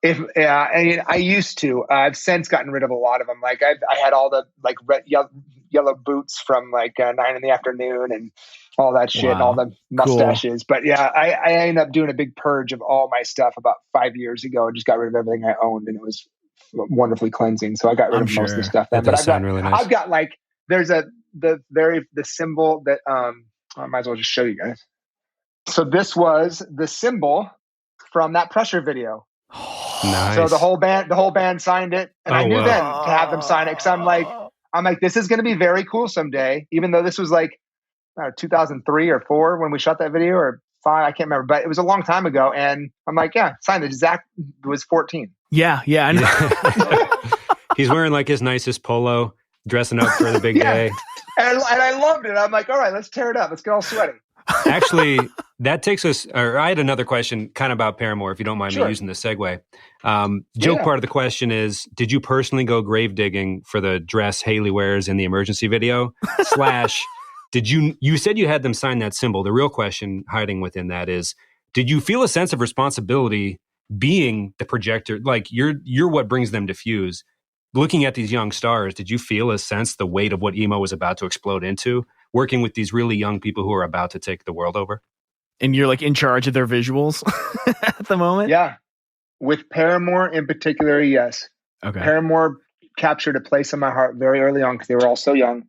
I used to. I've since gotten rid of a lot of them. Like I had all the like red, yellow boots from like 9 PM and all that shit, and all the mustaches. Cool. But yeah, I ended up doing a big purge of all my stuff about 5 years ago and just got rid of everything I owned, and it was wonderfully cleansing. So I got rid of most of the stuff. Then, but I've got like. There's the symbol that I might as well just show you guys. So this was the symbol from that Pressure video. Nice. So the whole band signed it, and I knew then to have them sign it because I'm like, this is going to be very cool someday. Even though this was like 2003 or 4 when we shot that video, or 5, I can't remember, but it was a long time ago. And I'm like, yeah, sign it. Zach was 14. Yeah, I know. He's wearing like his nicest polo. Dressing up for the big day. And I loved it. I'm like, all right, let's tear it up. Let's get all sweaty. Actually, that takes us, or I had another question kind of about Paramore, if you don't mind me using the segue. Joke part of the question is, did you personally go grave digging for the dress Haley wears in the Emergency video? / did you said you had them sign that symbol. The real question hiding within that is, did you feel a sense of responsibility being the projector? Like you're what brings them to Fuse. Looking at these young stars, did you feel a sense the weight of what emo was about to explode into, working with these really young people who are about to take the world over? And you're like in charge of their visuals at the moment? Yeah. With Paramore in particular, yes. Okay. Paramore captured a place in my heart very early on because they were all so young,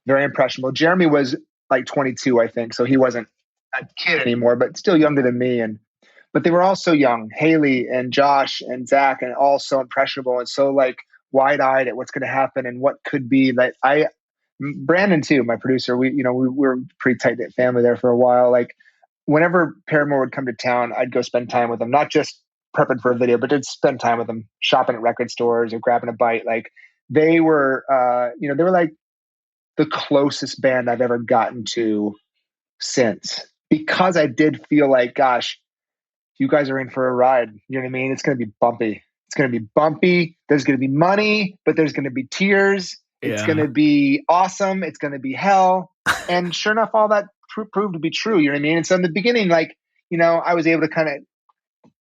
very impressionable. Jeremy was like 22, I think, so he wasn't a kid anymore, but still younger than me. But they were all so young. Haley and Josh and Zach, and all so impressionable and so like wide-eyed at what's going to happen and what could be. Like Brandon too, my producer, we were pretty tight-knit family there for a while. Like whenever Paramore would come to town, I'd go spend time with them, not just prepping for a video, but to spend time with them, shopping at record stores or grabbing a bite. Like they were, they were like the closest band I've ever gotten to since, because I did feel like, gosh, you guys are in for a ride. You know what I mean? It's going to be bumpy. It's going to be bumpy. There's going to be money, but there's going to be tears. It's going to be awesome. It's going to be hell. And sure enough, all that proved to be true. You know what I mean? And so in the beginning, like, I was able to kind of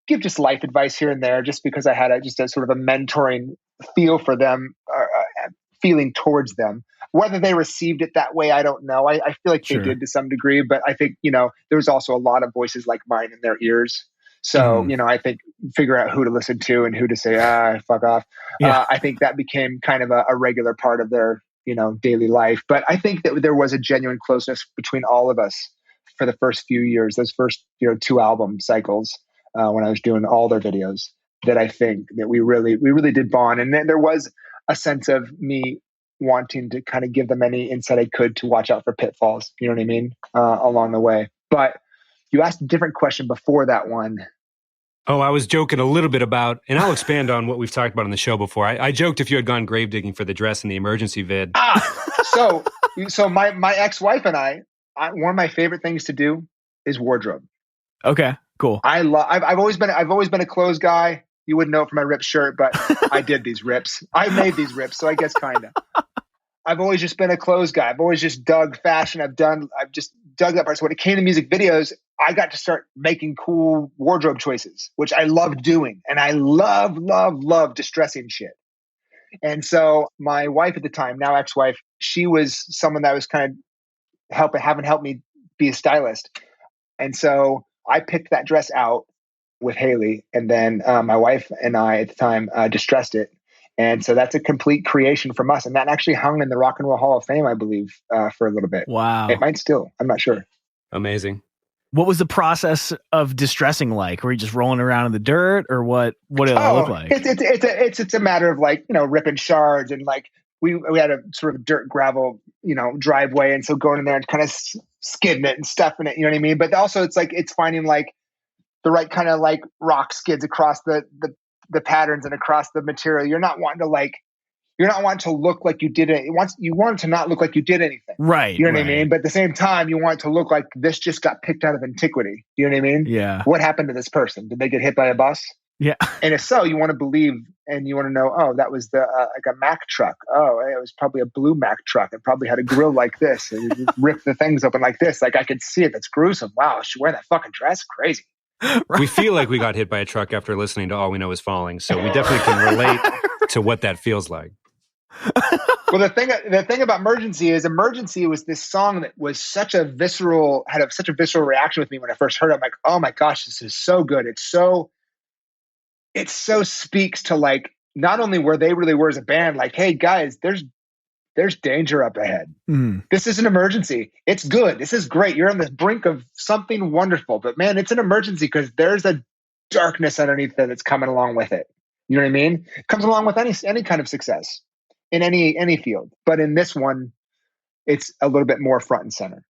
give just life advice here and there, just because I had just a sort of a mentoring feel for them feeling towards them. Whether they received it that way, I don't know. I feel like they did to some degree, but I think, there was also a lot of voices like mine in their ears. So, I think figure out who to listen to and who to say, fuck off. Yeah. I think that became kind of a regular part of their, daily life. But I think that there was a genuine closeness between all of us for the first few years, those first, 2 album cycles, when I was doing all their videos, that I think that we really did bond. And then there was a sense of me wanting to kind of give them any insight I could to watch out for pitfalls, you know what I mean, along the way. But you asked a different question before that one. Oh, I was joking a little bit about, and I'll expand on what we've talked about on the show before. I joked if you had gone grave digging for the dress in the emergency vid. So my ex-wife and I, one of my favorite things to do is wardrobe. Okay, cool. I've always been a clothes guy. You wouldn't know it from my ripped shirt, but I did these rips. I made these rips, so I guess kind of. I've always just been a clothes guy. I've always just dug fashion. I've just dug that part. So when it came to music videos, I got to start making cool wardrobe choices, which I loved doing. And I love distressing shit. And so my wife at the time, now ex-wife, she was someone that was kind of having helped me be a stylist. And so I picked that dress out with Haley, and then my wife and I at the time distressed it. And so that's a complete creation from us. And that actually hung in the Rock and Roll Hall of Fame, I believe, for a little bit. Wow. It might still. I'm not sure. Amazing. What was the process of distressing like? Were you just rolling around in the dirt, or what did it look like? It's a matter of like, ripping shards, and like we had a sort of dirt gravel, driveway. And so going in there and kind of skidding it and stuffing it, you know what I mean? But also it's like, it's finding like the right kind of like rock skids across the patterns and across the material. You're not wanting to look like you did it. You want it to not look like you did anything. Right. You know what I mean? But at the same time, you want it to look like this just got picked out of antiquity. You know what I mean? Yeah. What happened to this person? Did they get hit by a bus? Yeah. And if so, you want to believe, and you want to know, oh, that was like a Mack truck. Oh, it was probably a blue Mack truck. It probably had a grill like this. And you rip the things open like this. Like I could see it. That's gruesome. Wow. She's wearing that fucking dress. Crazy. Right. We feel like we got hit by a truck after listening to All We Know Is Falling. So we definitely can relate to what that feels like. Well, the thing about Emergency was this song that was such a visceral reaction with me when I first heard it. I'm like, oh my gosh, this is so good. It so speaks to like, not only where they really were as a band, like, hey guys, there's danger up ahead. This is an emergency. It's good. This is great. You're on the brink of something wonderful, but man, it's an emergency because there's a darkness underneath it that's coming along with it. You know what I mean? It comes along with any kind of success in any field. But in this one, it's a little bit more front and center.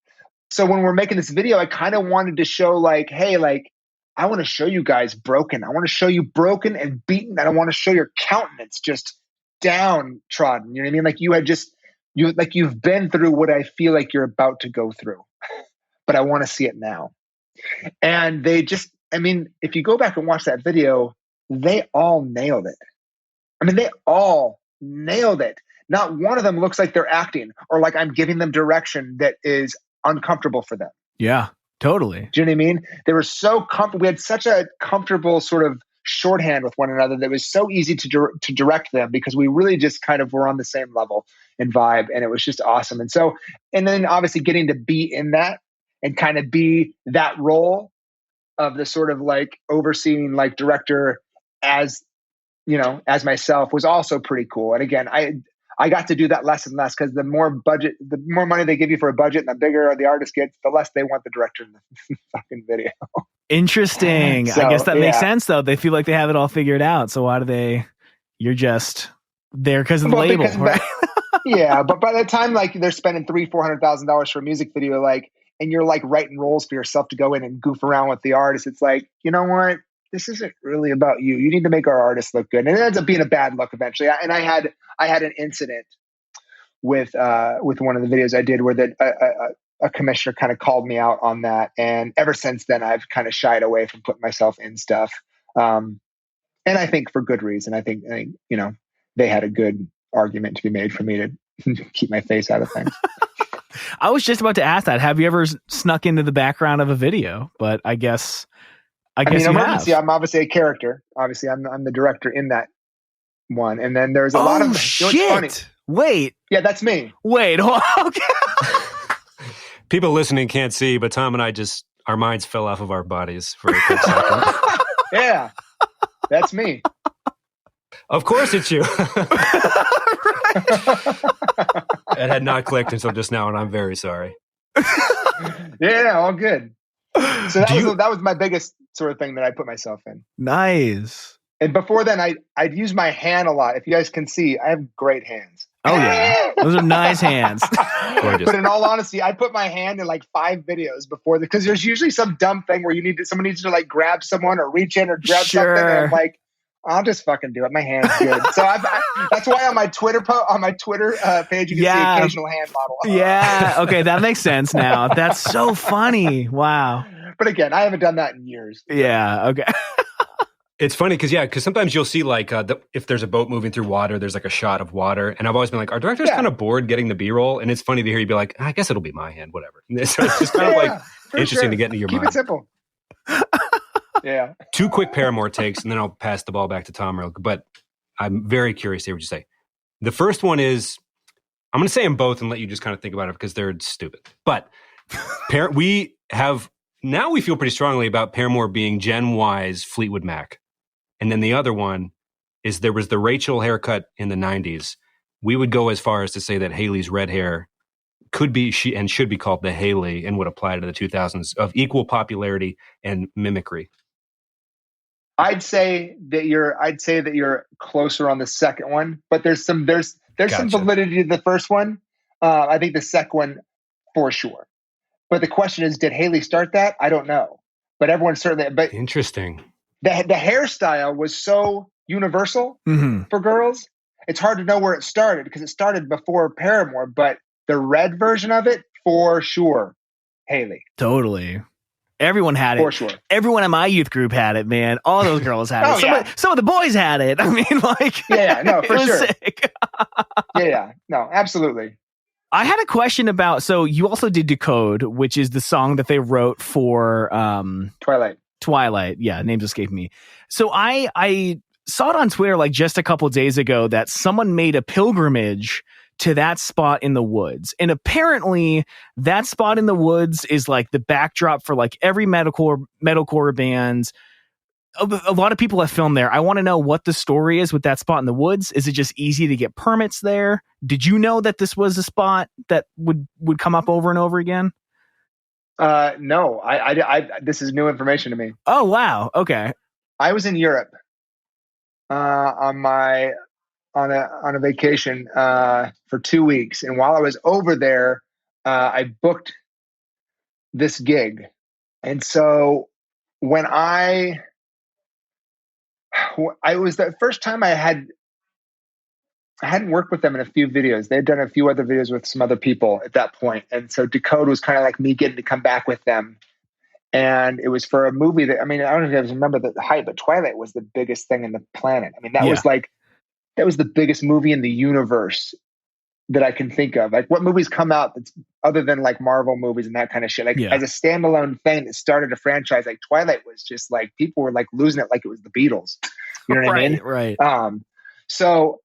So when we're making this video, I kind of wanted to show like, hey, like, I want to show you guys broken. I want to show you broken and beaten. I don't want to show your countenance just downtrodden. You know what I mean? Like you've been through what I feel like you're about to go through, but I want to see it now. And if you go back and watch that video, they all nailed it. I mean, they all nailed it. Not one of them looks like they're acting or like I'm giving them direction that is uncomfortable for them. Yeah, totally. Do you know what I mean? They were so comfortable. We had such a comfortable sort of shorthand with one another that was so easy to direct them because we really just kind of were on the same level and vibe, and it was just awesome. And then obviously getting to be in that and kind of be that role of the sort of like overseeing like director as myself was also pretty cool. And again, I got to do that less and less because the more money they give you for a budget and the bigger the artist gets, the less they want the director in the fucking video. Interesting. So, I guess that makes sense though. They feel like they have it all figured out. So why do they? You're just there because of the label, right? Yeah, but by the time like they're spending $300,000-$400,000 for a music video, like, and you're like writing roles for yourself to go in and goof around with the artist, it's like, you know what? This isn't really about you. You need to make our artists look good, and it ends up being a bad look eventually. And I had an incident with one of the videos I did where a commissioner kind of called me out on that, and ever since then I've kind of shied away from putting myself in stuff. And I think for good reason. I think they had a good argument to be made for me to keep my face out of things. I was just about to ask that. Have you ever snuck into the background of a video? But I guess Emergency, I'm obviously a character. Obviously, I'm the director in that one. And then there's a lot of shit. You know what's funny? Wait. Yeah, that's me. Wait. Okay. People listening can't see, but Tom and I our minds fell off of our bodies for a quick second. Yeah, that's me. Of course it's you. It had not clicked until just now, and I'm very sorry. Yeah, all good. So that was my biggest sort of thing that I put myself in. Nice. And before then, I'd use my hand a lot. If you guys can see, I have great hands. Oh yeah, those are nice hands. Gorgeous. But in all honesty, I put my hand in like 5 videos before because there's usually some dumb thing where someone needs to like grab someone or reach in or grab something. And I'm like, I'll just fucking do it. My hand's good. So that's why on my Twitter page you can see occasional hand model. Yeah. Okay, that makes sense now. That's so funny. Wow. But again, I haven't done that in years. Yeah. Okay. It's funny because sometimes you'll see like if there's a boat moving through water, there's like a shot of water, and I've always been like, are directors kind of bored getting the B-roll? And it's funny to hear you be like, I guess it'll be my hand, whatever. So it's just kind of like interesting to get into your mind. Keep it simple. Yeah. 2 quick Paramore takes, and then I'll pass the ball back to Tom real quick. But I'm very curious to hear what you say. The first one is, I'm going to say them both and let you just kind of think about it because they're stupid. But we feel pretty strongly about Paramore being Gen Y's Fleetwood Mac. And then the other one is there was the Rachel haircut in the 90s. We would go as far as to say that Hayley's red hair could be and should be called the Hayley and would apply to the 2000s of equal popularity and mimicry. I'd say that you're closer on the second one, but there's some validity to the first one. I think the second one for sure. But the question is, did Hayley start that? I don't know. But everyone certainly. But interesting. The hairstyle was so universal for girls. It's hard to know where it started because it started before Paramore, but the red version of it, for sure, Hayley. Totally. Everyone had it. For sure. Everyone in my youth group had it, man. All those girls had it. Some of the boys had it. I mean, like... Yeah, no, for sure. Sick. Yeah. No, absolutely. I had a question about... So you also did Decode, which is the song that they wrote for... Twilight. Yeah, names escape me. So I saw it on Twitter like just a couple days ago that someone made a pilgrimage to that spot in the woods. And apparently that spot in the woods is like the backdrop for like every metalcore band. A lot of people have filmed there. I want to know what the story is with that spot in the woods. Is it just easy to get permits there? Did you know that this was a spot that would come up over and over again? No, I this is new information to me. Oh, wow. Okay. I was in Europe on a vacation for 2 weeks. And while I was over there, I booked this gig. And so when it was the first time I hadn't worked with them in a few videos. They had done a few other videos with some other people at that point. And so Decode was kind of like me getting to come back with them. And it was for a movie that, I mean, I don't know if you guys remember the hype, but Twilight was the biggest thing in the planet. I mean, that was the biggest movie in the universe that I can think of. Like, what movies come out that's other than like Marvel movies and that kind of shit? Like, as a standalone thing that started a franchise, like Twilight was just like, people were like losing it like it was the Beatles. You know what I mean? Right. So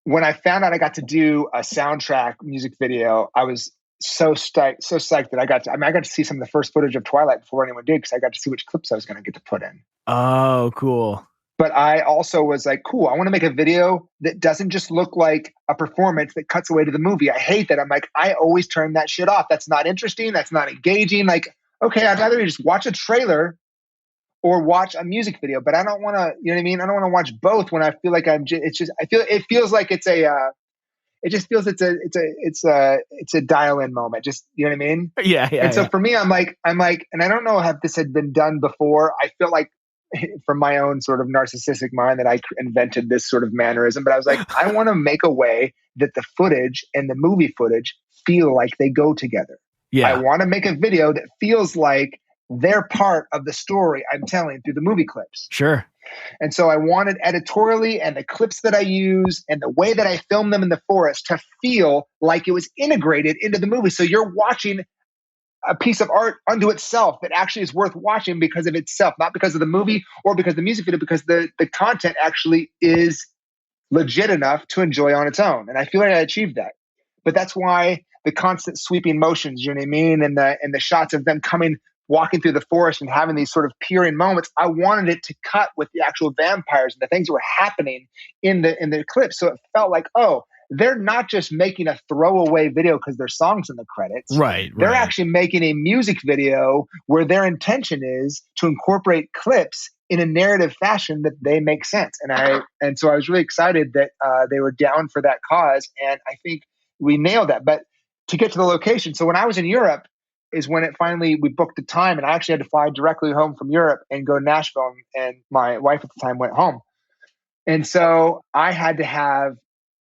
when I found out I got to do a soundtrack music video, I was so psyched that I got to see some of the first footage of Twilight before anyone did, because I got to see which clips I was going to get to put in. Oh, cool. But I also was like, cool, I want to make a video that doesn't just look like a performance that cuts away to the movie. I hate that. I'm like, I always turn that shit off. That's not interesting. That's not engaging. Like, okay, I'd rather just watch a trailer or watch a music video, but I don't want to, you know what I mean? I don't want to watch both when I feel like it feels like it's a dial-in moment. Just, you know what I mean? Yeah. And so for me, I'm like, and I don't know if this had been done before. I feel like from my own sort of narcissistic mind that I invented this sort of mannerism, but I was like, I want to make a way that the footage and the movie footage feel like they go together. Yeah. I want to make a video that feels like they're part of the story I'm telling through the movie clips. Sure. And so I wanted editorially and the clips that I use and the way that I filmed them in the forest to feel like it was integrated into the movie. So you're watching a piece of art unto itself that actually is worth watching because of itself, not because of the movie or because of the music video, because the content actually is legit enough to enjoy on its own. And I feel like I achieved that. But that's why the constant sweeping motions, you know what I mean? And the shots of them walking through the forest and having these sort of peering moments. I wanted it to cut with the actual vampires and the things that were happening in the clips. So it felt like, oh, they're not just making a throwaway video because there's songs in the credits. Right. They're actually making a music video where their intention is to incorporate clips in a narrative fashion that they make sense. And so I was really excited that they were down for that cause. And I think we nailed that. But to get to the location, so when I was in Europe is when we booked the time, and I actually had to fly directly home from Europe and go to Nashville, and my wife at the time went home. And so I had to have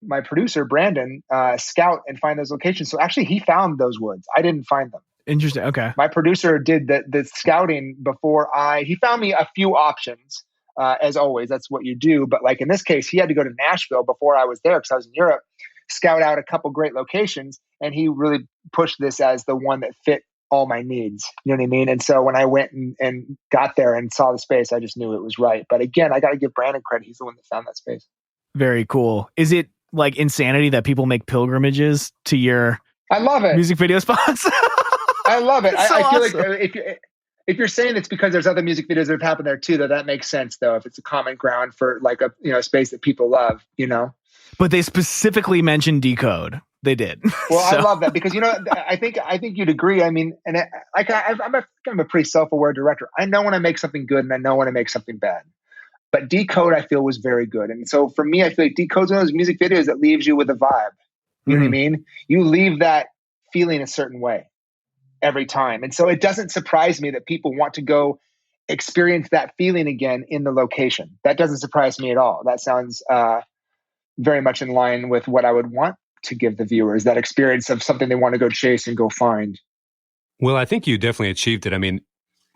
my producer, Brandon, scout and find those locations. So actually he found those woods. I didn't find them. Interesting. Okay. My producer did the scouting before he found me a few options, as always. That's what you do. But like in this case, he had to go to Nashville before I was there because I was in Europe, scout out a couple great locations. And he really pushed this as the one that fit all my needs. You know what I mean? And so when I went and got there and saw the space, I just knew it was right. But again, I got to give Brandon credit. He's the one that found that space. Very cool. Is it like insanity that people make pilgrimages to your I love it. music video spots? I love it. So I feel awesome. like if you're saying it's because there's other music videos that have happened there too, that makes sense though. If it's a common ground for like a space that people love, But they specifically mentioned Decode. They did. Well, so. I love that because I think you'd agree. I mean, and I'm kind of a pretty self-aware director. I know when I make something good, and I know when I make something bad. But Decode, I feel, was very good. And so for me, I feel like Decode's one of those music videos that leaves you with a vibe. You know what I mean? You leave that feeling a certain way every time. And so it doesn't surprise me that people want to go experience that feeling again in the location. That doesn't surprise me at all. That sounds very much in line with what I would want to give the viewers, that experience of something they want to go chase and go find. Well, I think you definitely achieved it. I mean,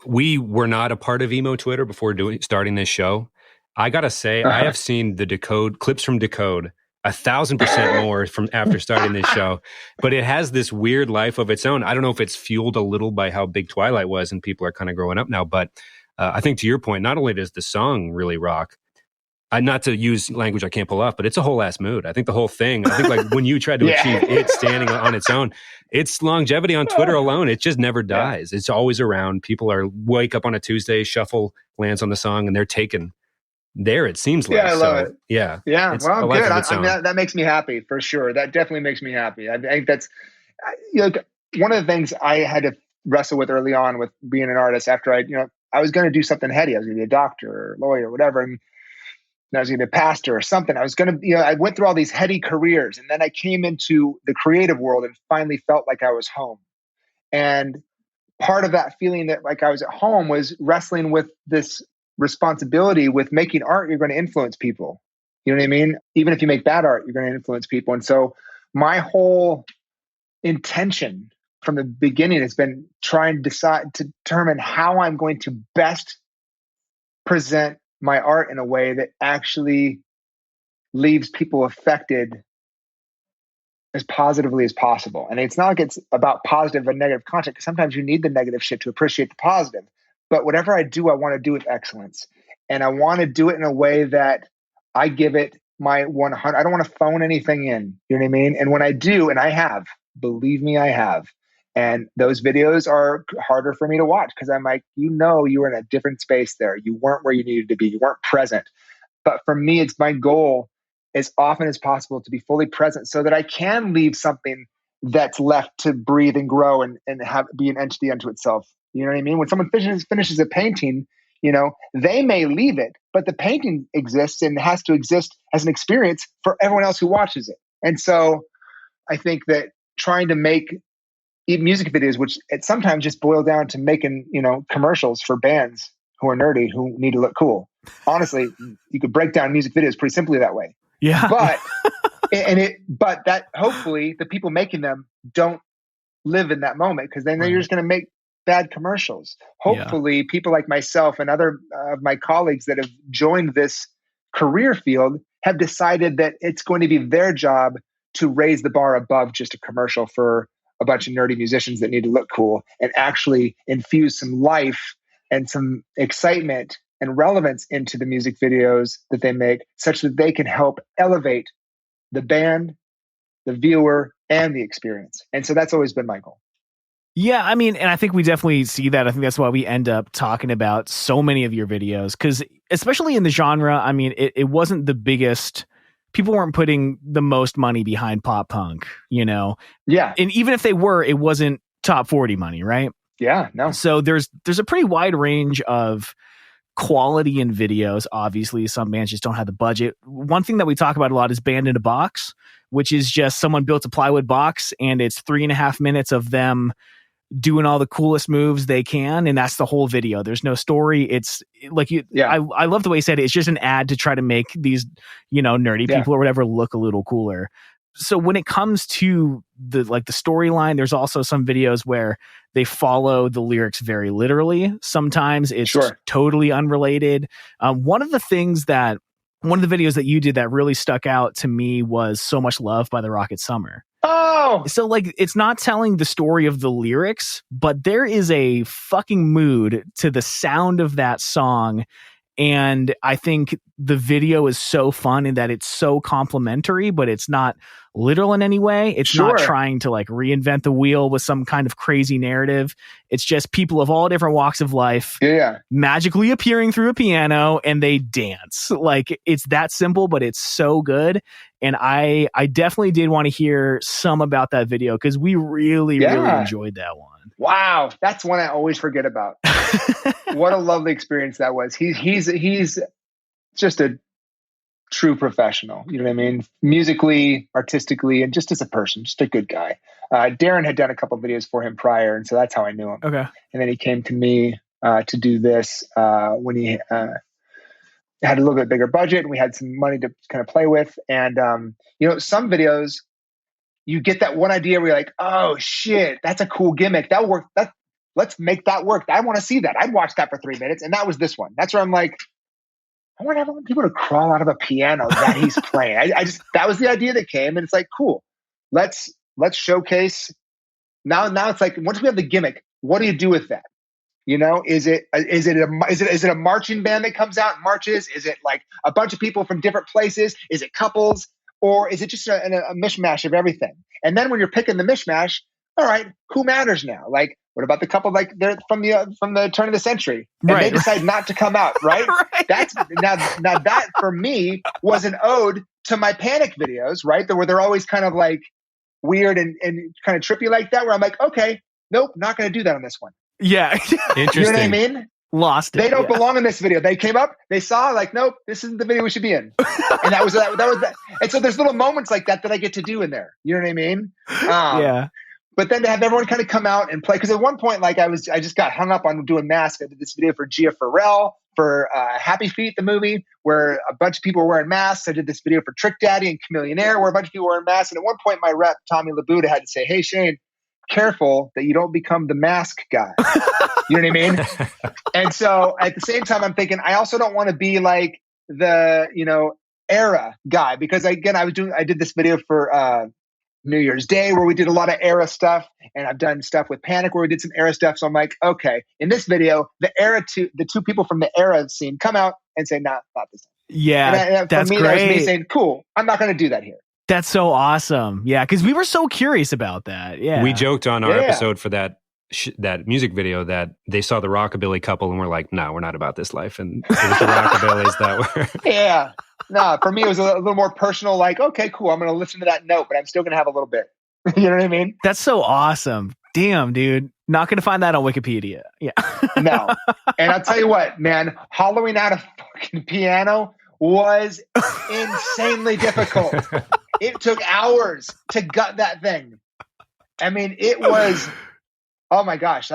we were not a part of emo Twitter before starting this show. I gotta say, I have seen the clips from Decode 1,000% more from after starting this show, but it has this weird life of its own. I don't know if it's fueled a little by how big Twilight was and people are kind of growing up now, but I think to your point, not only does the song really rock, not to use language I can't pull off, but it's a whole ass mood. I think the whole thing, like when you tried to achieve it standing on its own, its longevity on Twitter alone, it just never dies. It's always around. People wake up on a Tuesday, shuffle lands on the song, and they're taken there, it seems like. Yeah, I love it. Yeah. Yeah. Well, good. That makes me happy for sure. That definitely makes me happy. I think that's one of the things I had to wrestle with early on with being an artist after I was going to do something heady. I was going to be a doctor or lawyer or whatever. And I was going to be a pastor or something. I was going to, I went through all these heady careers, and then I came into the creative world and finally felt like I was home. And part of that feeling that like I was at home was wrestling with this responsibility with making art. You're going to influence people. You know what I mean? Even if you make bad art, you're going to influence people. And so my whole intention from the beginning has been trying to determine how I'm going to best present my art in a way that actually leaves people affected as positively as possible. And it's not like it's about positive and negative content, because sometimes you need the negative shit to appreciate the positive. But whatever I do, I want to do with excellence. And I want to do it in a way that I give it my 100. I don't want to phone anything in. You know what I mean? And when I do, and I have, believe me, I have. And those videos are harder for me to watch because I'm like, you were in a different space there. You weren't where you needed to be. You weren't present. But for me, it's my goal as often as possible to be fully present so that I can leave something that's left to breathe and grow and be an entity unto itself. You know what I mean? When someone finishes a painting, they may leave it, but the painting exists and has to exist as an experience for everyone else who watches it. And so I think that trying to make music videos, which it sometimes just boil down to making, commercials for bands who are nerdy, who need to look cool. Honestly, you could break down music videos pretty simply that way. Yeah. But but that hopefully the people making them don't live in that moment, because then you're just going to make bad commercials. Hopefully people like myself and other of my colleagues that have joined this career field have decided that it's going to be their job to raise the bar above just a commercial for a bunch of nerdy musicians that need to look cool, and actually infuse some life and some excitement and relevance into the music videos that they make, such that they can help elevate the band, the viewer, and the experience. And so that's always been my goal. Yeah, I mean, and I think we definitely see that. I think that's why we end up talking about so many of your videos, because especially in the genre, I mean, it wasn't the biggest. People weren't putting the most money behind pop punk, you know? Yeah. And even if they were, it wasn't top 40 money, right? Yeah, no. So there's a pretty wide range of quality in videos. Obviously, some bands just don't have the budget. One thing that we talk about a lot is Band in a Box, which is just someone built a plywood box and it's 3.5 minutes of them doing all the coolest moves they can, and that's the whole video. There's no story. It's like I love the way you said it. It's just an ad to try to make these, nerdy people or whatever look a little cooler. So when it comes to the storyline, there's also some videos where they follow the lyrics very literally. Sometimes it's totally unrelated. One of the videos that you did that really stuck out to me was So Much Love by the Rocket Summer. Oh, so it's not telling the story of the lyrics, but there is a fucking mood to the sound of that song. And I think the video is so fun in that it's so complimentary, but it's not literal in any way. It's not trying to reinvent the wheel with some kind of crazy narrative. It's just people of all different walks of life magically appearing through a piano and they dance. It's that simple, but it's so good. And I definitely did want to hear some about that video because we really enjoyed that one. Wow, that's one I always forget about. What a lovely experience that was. He's just a true professional. You know what I mean? Musically, artistically, and just as a person, just a good guy. Darren had done a couple of videos for him prior, and so that's how I knew him. Okay. And then he came to me to do this when he had a little bit bigger budget and we had some money to kind of play with. And some videos, you get that one idea where you're like, oh shit, that's a cool gimmick. That'll work. Let's make that work. I want to see that. I'd watch that for 3 minutes. And that was this one. That's where I'm like, I want people to crawl out of a piano that he's playing. That was the idea that came. And it's like, cool. Let's showcase. Now it's like, once we have the gimmick, what do you do with that? Is it a marching band that comes out and marches? Is it like a bunch of people from different places? Is it couples? Or is it just a mishmash of everything? And then when you're picking the mishmash, all right, who matters now? What about the couple they're from the turn of the century and they decide not to come out, right? That's now that for me was an ode to my Panic videos, right? Where they're always kind of weird and kind of trippy like that. Where I'm like, okay, nope, not going to do that on this one. Yeah, interesting. You know what I mean? Lost it. They don't belong in this video. They came up, they saw nope, this isn't the video we should be in. And that was that. And so there's little moments like that I get to do in there. You know what I mean? Yeah. But then to have everyone kind of come out and play, because at one point, I just got hung up on doing masks. I did this video for Gia Farrell for Happy Feet, the movie, where a bunch of people were wearing masks. I did this video for Trick Daddy and Chameleonaire, where a bunch of people were wearing masks. And at one point, my rep, Tommy Labuda, had to say, hey, Shane, careful that you don't become the mask guy. You know what I mean? And so at the same time, I'm thinking, I also don't want to be like the, era guy, because I did this video for New Year's Day where we did a lot of era stuff, and I've done stuff with Panic where we did some era stuff. So I'm like, okay, in this video, the two people from the era scene come out and say, nah, not this time. Yeah, that's great. That was me saying, cool, I'm not going to do that here. That's so awesome. Yeah, because we were so curious about that. Yeah, we joked on our episode for that music video that they saw the rockabilly couple and we're like, no, we're not about this life. And it was the rockabillys that were. Yeah. No, for me, it was a little more personal. Okay, cool. I'm going to listen to that note, but I'm still going to have a little bit. You know what I mean? That's so awesome. Damn, dude. Not going to find that on Wikipedia. Yeah. No. And I'll tell you what, man, hollowing out a fucking piano was insanely difficult. It took hours to gut that thing. I mean, it was, oh my gosh,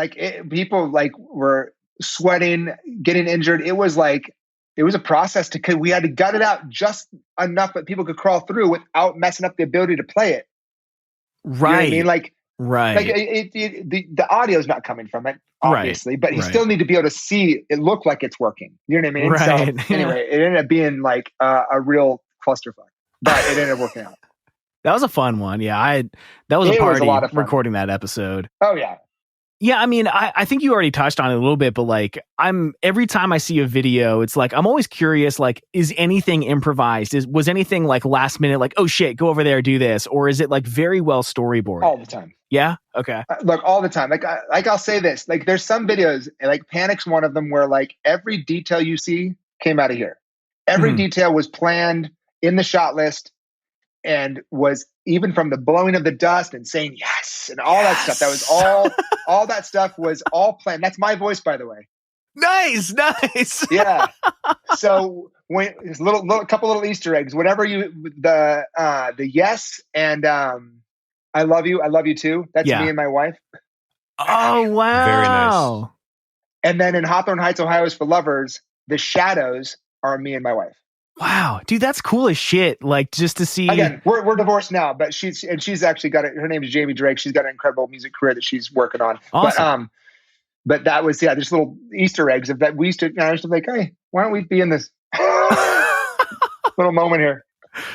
people were sweating, getting injured. It was a process we had to gut it out just enough that people could crawl through without messing up the ability to play it. Right. You know what I mean? Right. The audio is not coming from it, obviously, but you still need to be able to see it look like it's working. You know what I mean? Right. So anyway, it ended up being a real clusterfuck, but it ended up working out. That was a fun one. Yeah. That was a party recording that episode. Oh yeah. Yeah, I mean, I think you already touched on it a little bit, but like every time I see a video, it's like I'm always curious, like, is anything improvised? Was anything like last minute, like, oh shit, go over there, do this? Or is it like very well storyboarded? All the time. Yeah? Okay. Look, all the time. Like I'll say this, like there's some videos, like Panic's one of them, where like every detail you see came out of here. Every detail was planned in the shot list and was even from the blowing of the dust and saying yes and all that stuff. That was all that stuff was all planned. That's my voice, by the way. Nice. Yeah. So when there's a couple little Easter eggs, whatever the yes and I love you too. That's me and my wife. Oh wow. Very nice. And then in Hawthorne Heights, Ohio is for Lovers, the shadows are me and my wife. Wow, dude, that's cool as shit. Like just to see. Again, we're divorced now, but she's actually got it. Her name is Jamie Drake. She's got an incredible music career that she's working on. Awesome. But that was just little Easter eggs of that. We used to, I used to be like, hey, why don't we be in this little moment here?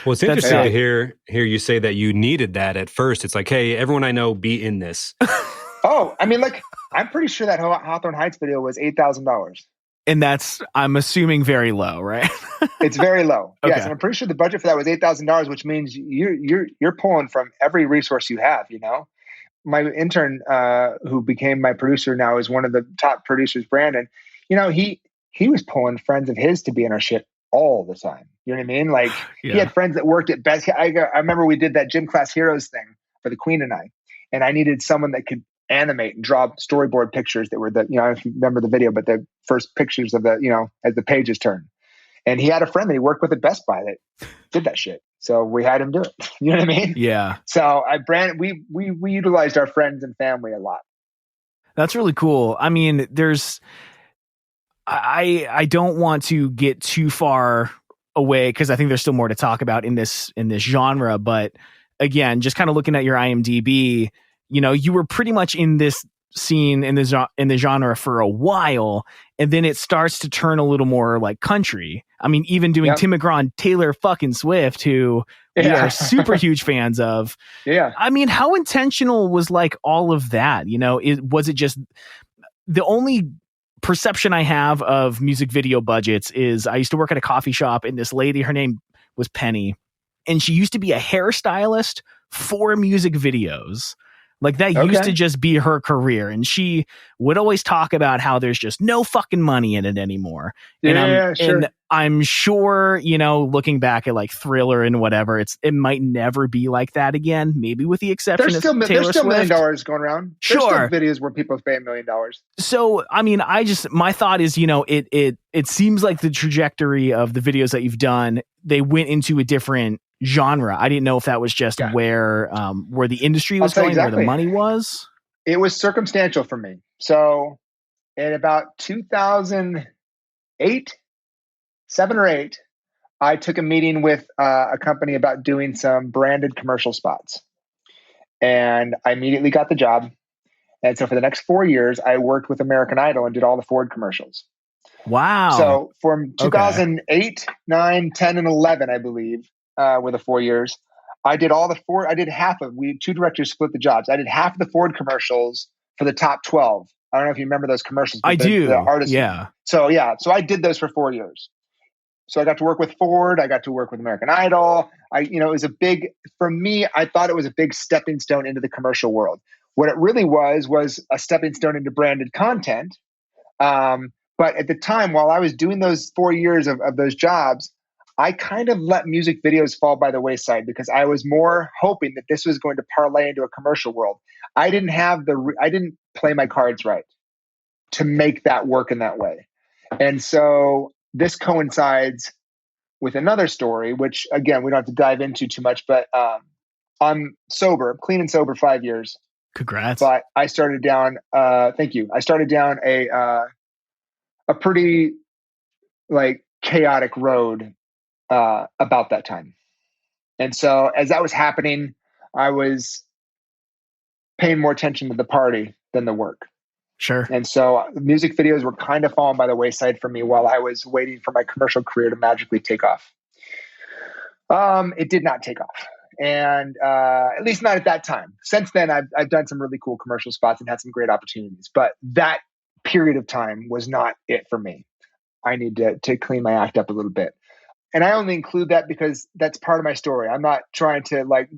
Well, it's interesting to hear you say that you needed that at first. It's like, hey, everyone I know, be in this. Oh, I mean, like, I'm pretty sure that Hawthorne Heights video was $8,000. And that's, I'm assuming, very low, right? It's very low. Okay. Yes, and I'm pretty sure the budget for that was $8,000, which means you're pulling from every resource you have. You know, my intern, who became my producer now, is one of the top producers, Brandon. You know, he was pulling friends of his to be in our shit all the time. You know what I mean? Like he had friends that worked at Best. I remember we did that Gym Class Heroes thing for the Queen and I needed someone that could animate and draw storyboard pictures that were I don't know if you remember the video, but the first pictures of as the pages turn. And he had a friend that he worked with at Best Buy that did that shit. So we had him do it. You know what I mean? Yeah. So we utilized our friends and family a lot. That's really cool. I mean, I don't want to get too far away because I think there's still more to talk about in this genre. But again, just kind of looking at your IMDb, you were pretty much in this scene in the genre for a while, and then it starts to turn a little more like country. I mean, even doing Tim McGraw and Taylor fucking Swift, who we are super huge fans of. Yeah. I mean, how intentional was like all of that? Was it just the only perception I have of music video budgets is I used to work at a coffee shop, and this lady, her name was Penny, and she used to be a hairstylist for music videos. Like that used to just be her career. And she would always talk about how there's just no fucking money in it anymore. And I'm sure, looking back at like Thriller and whatever, it might never be like that again. Maybe with the exception of Taylor Swift. There's still $1 million going around. Sure. There's still videos where people pay $1 million. So, I mean, my thought is, it seems like the trajectory of the videos that you've done, they went into a different genre. I didn't know if that was just where the industry was going, where the money was. It was circumstantial for me. So in about 2008, 7 or 8, I took a meeting with a company about doing some branded commercial spots. And I immediately got the job. And so for the next 4 years, I worked with American Idol and did all the Ford commercials. Wow. So from 2008, 9, 10, and 11, I believe, were the 4 years. I did all the Ford. I did half of. We 2 directors split the jobs. I did half of the Ford commercials for the top 12. I don't know if you remember those commercials. I do. The artists. Yeah. So I did those for 4 years. So I got to work with Ford. I got to work with American Idol. It was a big, for me, I thought it was a big stepping stone into the commercial world. What it really was a stepping stone into branded content. But at the time, while I was doing those 4 years of those jobs, I kind of let music videos fall by the wayside because I was more hoping that this was going to parlay into a commercial world. I didn't play my cards right to make that work in that way. And so this coincides with another story, which again, we don't have to dive into too much, but I'm clean and sober 5 years. Congrats. But I started down, thank you. I started down a pretty like chaotic road about that time. And so as that was happening, I was paying more attention to the party than the work. Sure. And so music videos were kind of falling by the wayside for me while I was waiting for my commercial career to magically take off. It did not take off. And at least not at that time. Since then, I've done some really cool commercial spots and had some great opportunities. But that period of time was not it for me. I need to clean my act up a little bit. And I only include that because that's part of my story. I'm not trying to like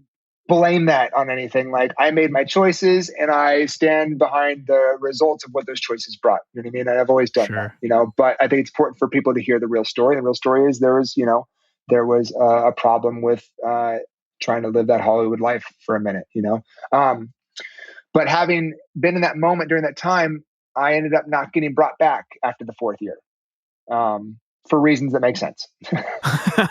blame that on anything. Like, I made my choices and I stand behind the results of what those choices brought. You know what I mean? And I've always done that, but I think it's important for people to hear the real story. The real story is there was a problem with trying to live that Hollywood life for a minute, but having been in that moment during that time, I ended up not getting brought back after the 4th year. For reasons that make sense.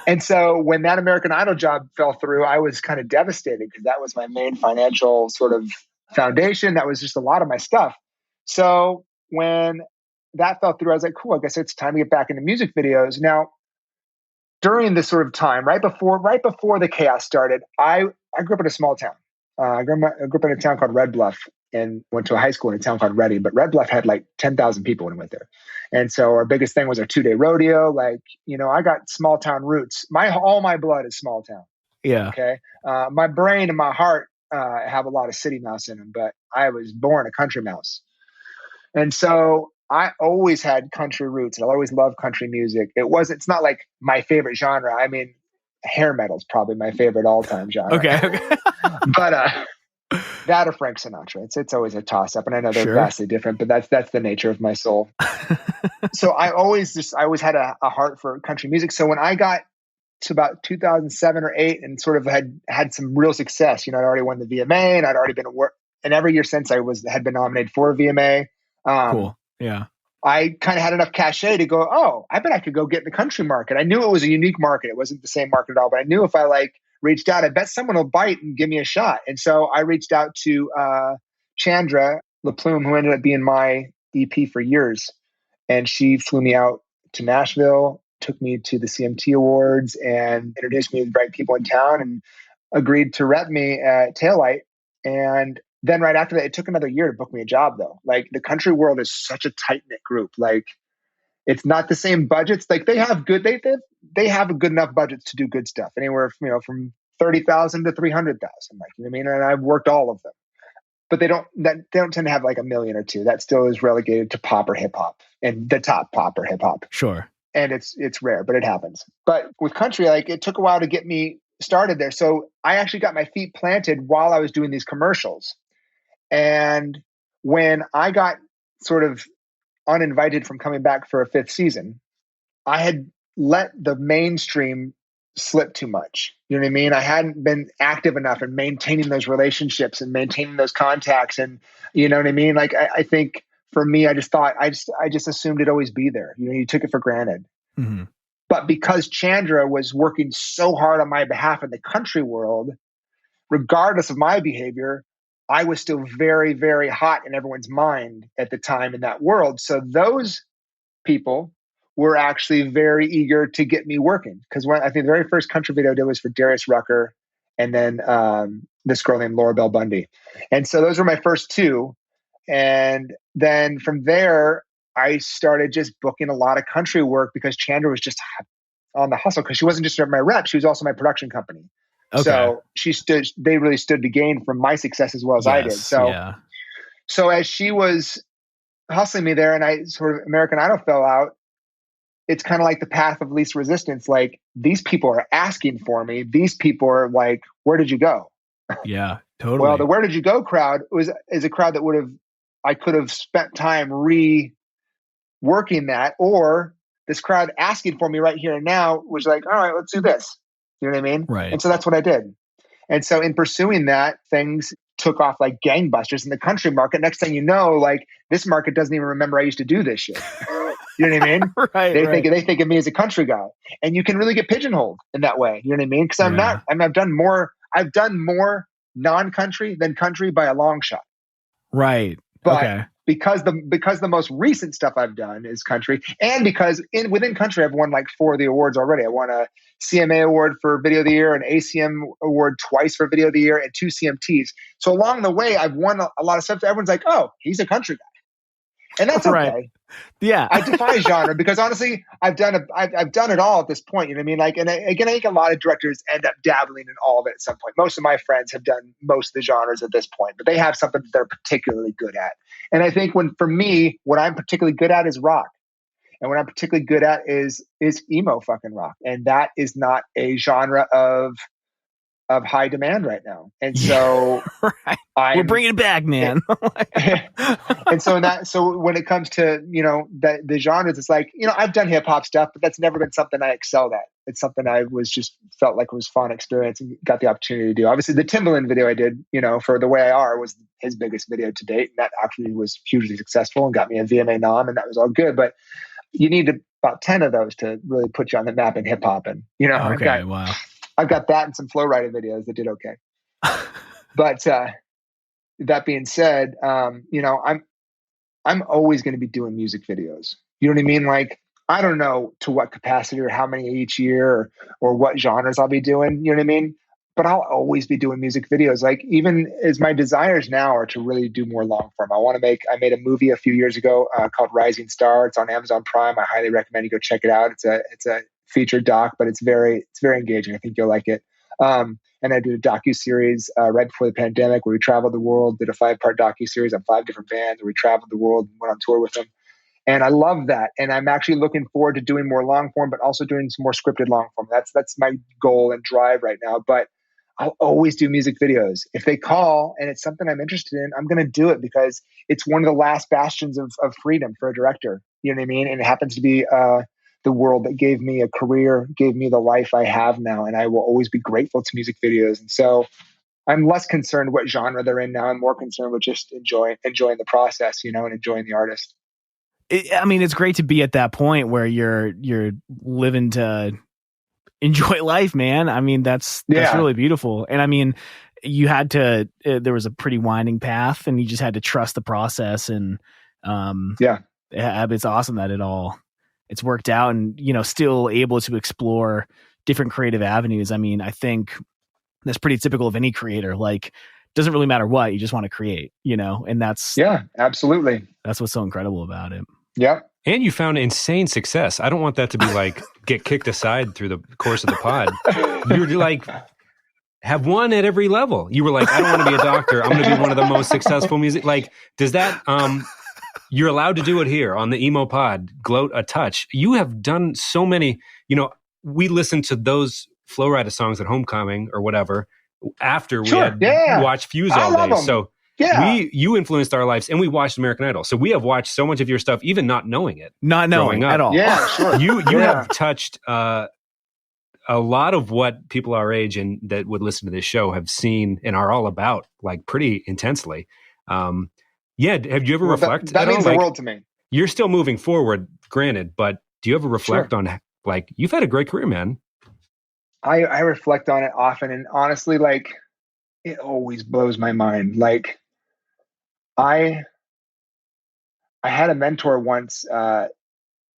And so when that American Idol job fell through, I was kind of devastated because that was my main financial sort of foundation. That was just a lot of my stuff. So when that fell through, I was like, cool, I guess it's time to get back into music videos. Now, during this sort of time, right before the chaos started, I grew up in a small town. I grew up in a town called Red Bluff and went to a high school in a town called Reading. But Red Bluff had like 10,000 people when I went there. And so our biggest thing was our 2-day rodeo. Like, I got small town roots. All my blood is small town. Yeah. Okay. My brain and my heart have a lot of city mouse in them, but I was born a country mouse. And so I always had country roots and I always loved country music. It's not like my favorite genre. I mean, hair metal is probably my favorite all-time genre. Okay. But that or Frank Sinatra. It's always a toss-up, and I know they're vastly different, but that's the nature of my soul. So I always had a heart for country music. So when I got to about 2007 or 8 and sort of had some real success, I'd already won the VMA and I'd already been and every year since had been nominated for a VMA. Cool. Yeah. I kind of had enough cachet to go, oh, I bet I could go get in the country market. I knew it was a unique market. It wasn't the same market at all, but I knew if I reached out, I bet someone will bite and give me a shot. And so I reached out to Chandra LaPlume, who ended up being my EP for years. And she flew me out to Nashville, took me to the CMT Awards and introduced me to the right people in town and agreed to rep me at Taillight. And then right after that, it took another year to book me a job though. Like, the country world is such a tight knit group. Like, it's not the same budgets. Like, they have they have a good enough budgets to do good stuff, anywhere from 30,000 to 300,000. Like, you know what I mean? And I've worked all of them, but they don't tend to have like a million or two. That still is relegated to pop or hip hop and the top pop or hip hop. Sure. And it's rare, but it happens. But with country, like, it took a while to get me started there. So I actually got my feet planted while I was doing these commercials. And when I got sort of uninvited from coming back for a 5th season, I had let the mainstream slip too much. You know what I mean? I hadn't been active enough in maintaining those relationships and maintaining those contacts. And you know what I mean? Like, I think for me, I just thought, I just assumed it'd always be there. You took it for granted. Mm-hmm. But because Chandra was working so hard on my behalf in the country world, regardless of my behavior, I was still very, very hot in everyone's mind at the time in that world. So those people were actually very eager to get me working. Because I think the very first country video I did was for Darius Rucker and then this girl named Laura Bell Bundy. And so those were my first 2. And then from there, I started just booking a lot of country work because Chandra was just on the hustle, because she wasn't just my rep, she was also my production company. Okay. So they really stood to gain from my success as well as I did. So as she was hustling me there and I sort of American Idol fell out, it's kind of like the path of least resistance. Like, these people are asking for me. These people are like, where did you go? Yeah, totally. Well, the where did you go crowd is a crowd that I could have spent time reworking that, or this crowd asking for me right here and now was like, all right, let's do this. You know what I mean? Right. And so that's what I did. And so in pursuing that, things took off like gangbusters in the country market. Next thing you know, like, this market doesn't even remember I used to do this shit. You know what I mean? Right. They think of me as a country guy, and you can really get pigeonholed in that way. You know what I mean? Because I've done more non-country than country by a long shot. Right. But okay. because the most recent stuff I've done is country, and because within country I've won like 4 of the awards already. I won a CMA award for Video of the Year, an ACM award twice for Video of the Year, and 2 CMTs. So along the way, I've won a lot of stuff. Everyone's like, "Oh, he's a country guy," and that's okay. Right. Yeah. I defy genre because honestly, I've done it all at this point. You know what I mean? Like, and again, I think a lot of directors end up dabbling in all of it at some point. Most of my friends have done most of the genres at this point, but they have something that they're particularly good at. And I think for me, what I'm particularly good at is rock. And what I'm particularly good at is emo fucking rock. And that is not a genre of high demand right now. And so right. We're bringing it back, man. And so when it comes to, the genres, it's like, I've done hip hop stuff, but that's never been something I excelled at. It's something I was just felt like it was fun experience and got the opportunity to do. Obviously the Timbaland video I did, for The Way I Are was his biggest video to date. And that actually was hugely successful and got me a VMA nom, and that was all good. But you need about 10 of those to really put you on the map in hip hop. And, okay, wow. I've got that and some flow writing videos that did okay. But that being said, I'm always going to be doing music videos. You know what I mean? Like, I don't know to what capacity or how many each year or what genres I'll be doing. You know what I mean? But I'll always be doing music videos. Like, even as my desires now are to really do more long form. I made a movie a few years ago called Rising Star. It's on Amazon Prime. I highly recommend you go check it out. It's a featured doc, but it's very engaging. I think you'll like it. And I did a docu-series right before the pandemic where we traveled the world, did a 5-part docu-series on 5 different bands where we traveled the world and went on tour with them. And I love that. And I'm actually looking forward to doing more long form, but also doing some more scripted long form. That's my goal and drive right now. But I'll always do music videos. If they call and it's something I'm interested in, I'm going to do it because it's one of the last bastions of freedom for a director. You know what I mean? And it happens to be the world that gave me a career, gave me the life I have now. And I will always be grateful to music videos. And so I'm less concerned what genre they're in now. I'm more concerned with just enjoying the process, and enjoying the artist. It's great to be at that point where you're living to enjoy life, man. That's really beautiful. And you had to, there was a pretty winding path and you just had to trust the process. And it's awesome that it's worked out and, still able to explore different creative avenues. I think that's pretty typical of any creator. Like, doesn't really matter what, you just want to create, and that's, absolutely. That's what's so incredible about it. Yeah. And you found insane success. I don't want that to be like, get kicked aside through the course of the pod. You're like, have won at every level. You were like, I don't want to be a doctor. I'm going to be one of the most successful music. Like, does that, you're allowed to do it here on the Emo Pod, Gloat a Touch. You have done so many, we listened to those Flow Rider songs at homecoming or whatever after we had watched Fuse all day. So you influenced our lives and we watched American Idol. So we have watched so much of your stuff, even not knowing it. Not knowing at all. Yeah, sure. You have touched a lot of what people our age and that would listen to this show have seen and are all about, like, pretty intensely. Have you ever reflect? That means the world to me. You're still moving forward, granted, but do you ever reflect on, like, you've had a great career, man? I reflect on it often, and honestly, like, it always blows my mind. Like, I had a mentor once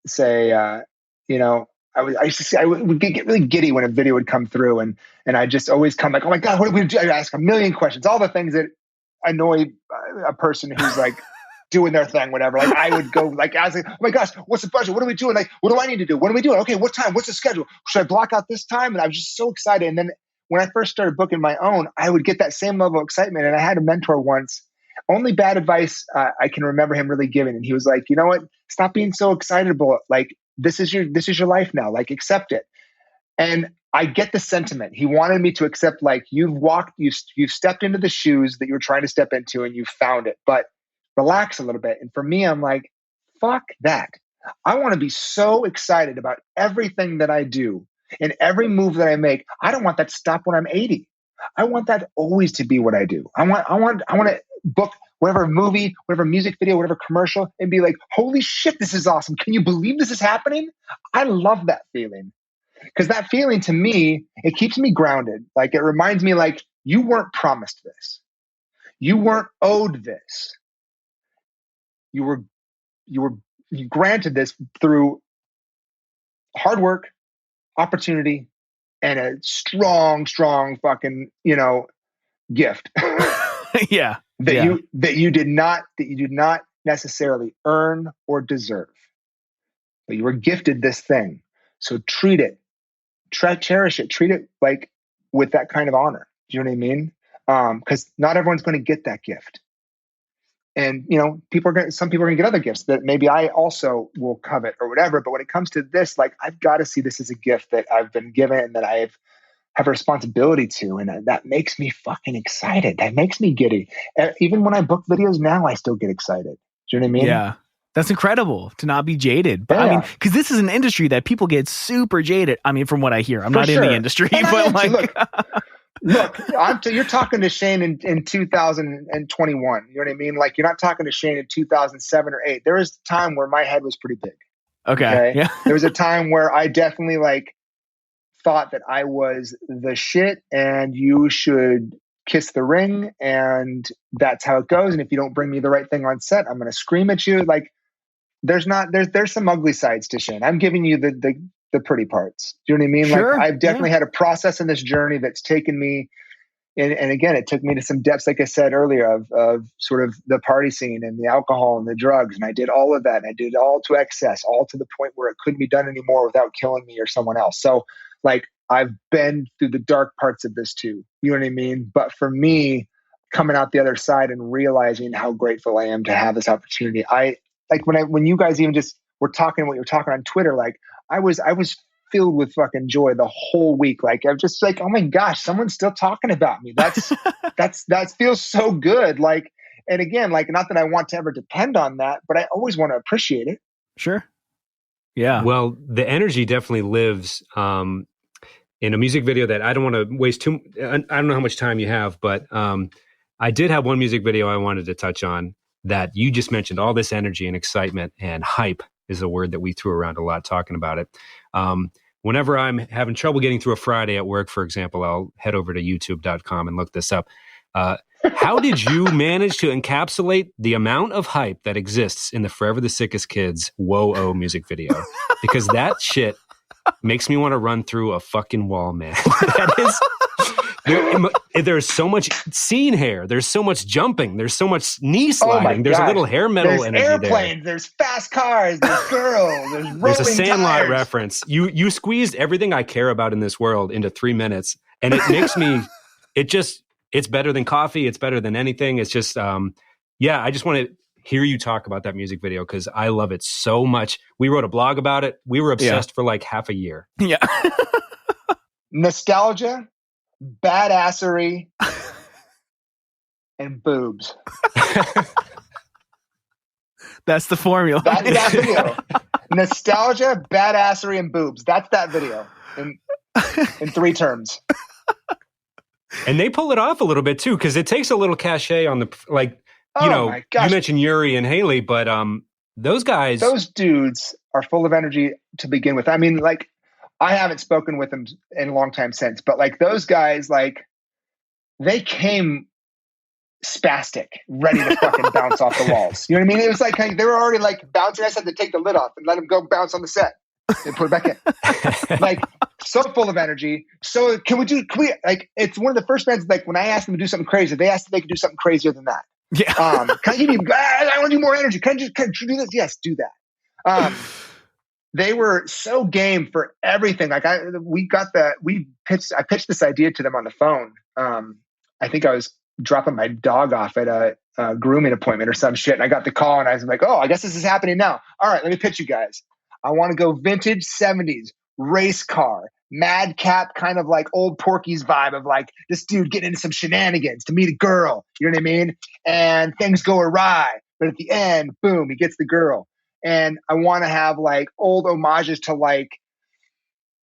say, I would get really giddy when a video would come through, and I just always come like, oh my God, what are we going to do? I ask a million questions, all the things that annoy a person who's like doing their thing, whatever. Like, I would go like, asking, oh my gosh, what's the budget? What are we doing? Like, what do I need to do? What are we doing? Okay, what time? What's the schedule? Should I block out this time? And I was just so excited. And then when I first started booking my own, I would get that same level of excitement. And I had a mentor once, only bad advice I can remember him really giving. And he was like, you know what? Stop being so excitable. Like, this is your life now. Like, accept it. And I get the sentiment. He wanted me to accept, like, you've stepped into the shoes that you were trying to step into and you found it, but relax a little bit. And for me, I'm like, fuck that. I want to be so excited about everything that I do and every move that I make. I don't want that to stop when I'm 80. I want that always to be what I do. I want to book whatever movie, whatever music video, whatever commercial, and be like, holy shit, this is awesome. Can you believe this is happening? I love that feeling. Because that feeling, to me, it keeps me grounded. Like, it reminds me, like, you weren't promised this. You weren't owed this. You were granted this through hard work, opportunity, and a strong fucking, gift. Yeah. That you did not necessarily earn or deserve. But you were gifted this thing. So treat it, cherish it, treat it like with that kind of honor. Do you know what I mean? Because not everyone's going to get that gift. And, some people are going to get other gifts that maybe I also will covet or whatever. But when it comes to this, like, I've got to see this as a gift that I've been given and that I have a responsibility to. And that makes me fucking excited. That makes me giddy. Even when I book videos now, I still get excited. Do you know what I mean? Yeah. That's incredible to not be jaded. But I mean, because this is an industry that people get super jaded. I mean, from what I hear, I'm not in the industry, but like... Look, you're talking to Shane in 2021. You know what I mean? Like, you're not talking to Shane in 2007 or 8. There was a time where my head was pretty big. Okay? Yeah. There was a time where I definitely thought that I was the shit and you should kiss the ring and that's how it goes. And if you don't bring me the right thing on set, I'm going to scream at you. Like, there's some ugly sides to Shane. I'm giving you the pretty parts. Do you know what I mean? Sure, like, I've definitely had a process in this journey that's taken me, and again, it took me to some depths, like I said earlier, of sort of the party scene and the alcohol and the drugs. And I did all of that. And I did it all to excess, all to the point where it couldn't be done anymore without killing me or someone else. So, like, I've been through the dark parts of this too. You know what I mean? But for me, coming out the other side and realizing how grateful I am to have this opportunity, when you guys even just were talking what you're talking on Twitter, like, I was filled with fucking joy the whole week. Like, I'm just like, oh my gosh, someone's still talking about me. That feels so good. Like, and again, like, not that I want to ever depend on that, but I always want to appreciate it. Sure. Yeah. Well, the energy definitely lives in a music video that I don't want to waste I don't know how much time you have, but I did have one music video I wanted to touch on that you just mentioned. All this energy and excitement and hype is a word that we threw around a lot talking about it. Whenever I'm having trouble getting through a Friday at work, for example, I'll head over to youtube.com and look this up. How did you manage to encapsulate the amount of hype that exists in the Forever the Sickest Kids Whoa-Oh music video? Because that shit makes me want to run through a fucking wall, man. There's so much scene hair. There's so much jumping. There's so much knee sliding. There's a little hair metal energy there. There's airplanes. There's fast cars. There's girls. There's rolling There's a Sandlot tires. reference. You squeezed everything I care about in this world into 3 minutes, and it makes me. It's better than coffee. It's better than anything. It's just I just want to hear you talk about that music video because I love it so much. We wrote a blog about it. We were obsessed for like half a year. Yeah. Nostalgia, badassery, and boobs. That's the formula. That's that video. Nostalgia, badassery, and boobs. That's that video in 3 terms. And they pull it off a little bit too, because it takes a little cachet on the you mentioned Yuri and Haley, but those dudes are full of energy to begin with. I mean, like, I haven't spoken with them in a long time since, but like those guys, like, they came spastic, ready to fucking bounce off the walls. You know what I mean? It was like they were already like bouncing. I just had to take the lid off and let them go bounce on the set and put it back in. Like, so full of energy. So can we like, it's one of the first bands, like, when I asked them to do something crazy, they asked if they could do something crazier than that. Yeah. Can you give me, I want to do more energy. Can you do this? Yes, do that. They were so game for everything. Like, I pitched this idea to them on the phone. I think I was dropping my dog off at a grooming appointment or some shit. And I got the call and I was like, oh, I guess this is happening now. All right, let me pitch you guys. I want to go vintage 70s race car, madcap, kind of like old Porky's vibe of like this dude getting into some shenanigans to meet a girl. You know what I mean? And things go awry. But at the end, boom, he gets the girl. And I want to have like old homages to like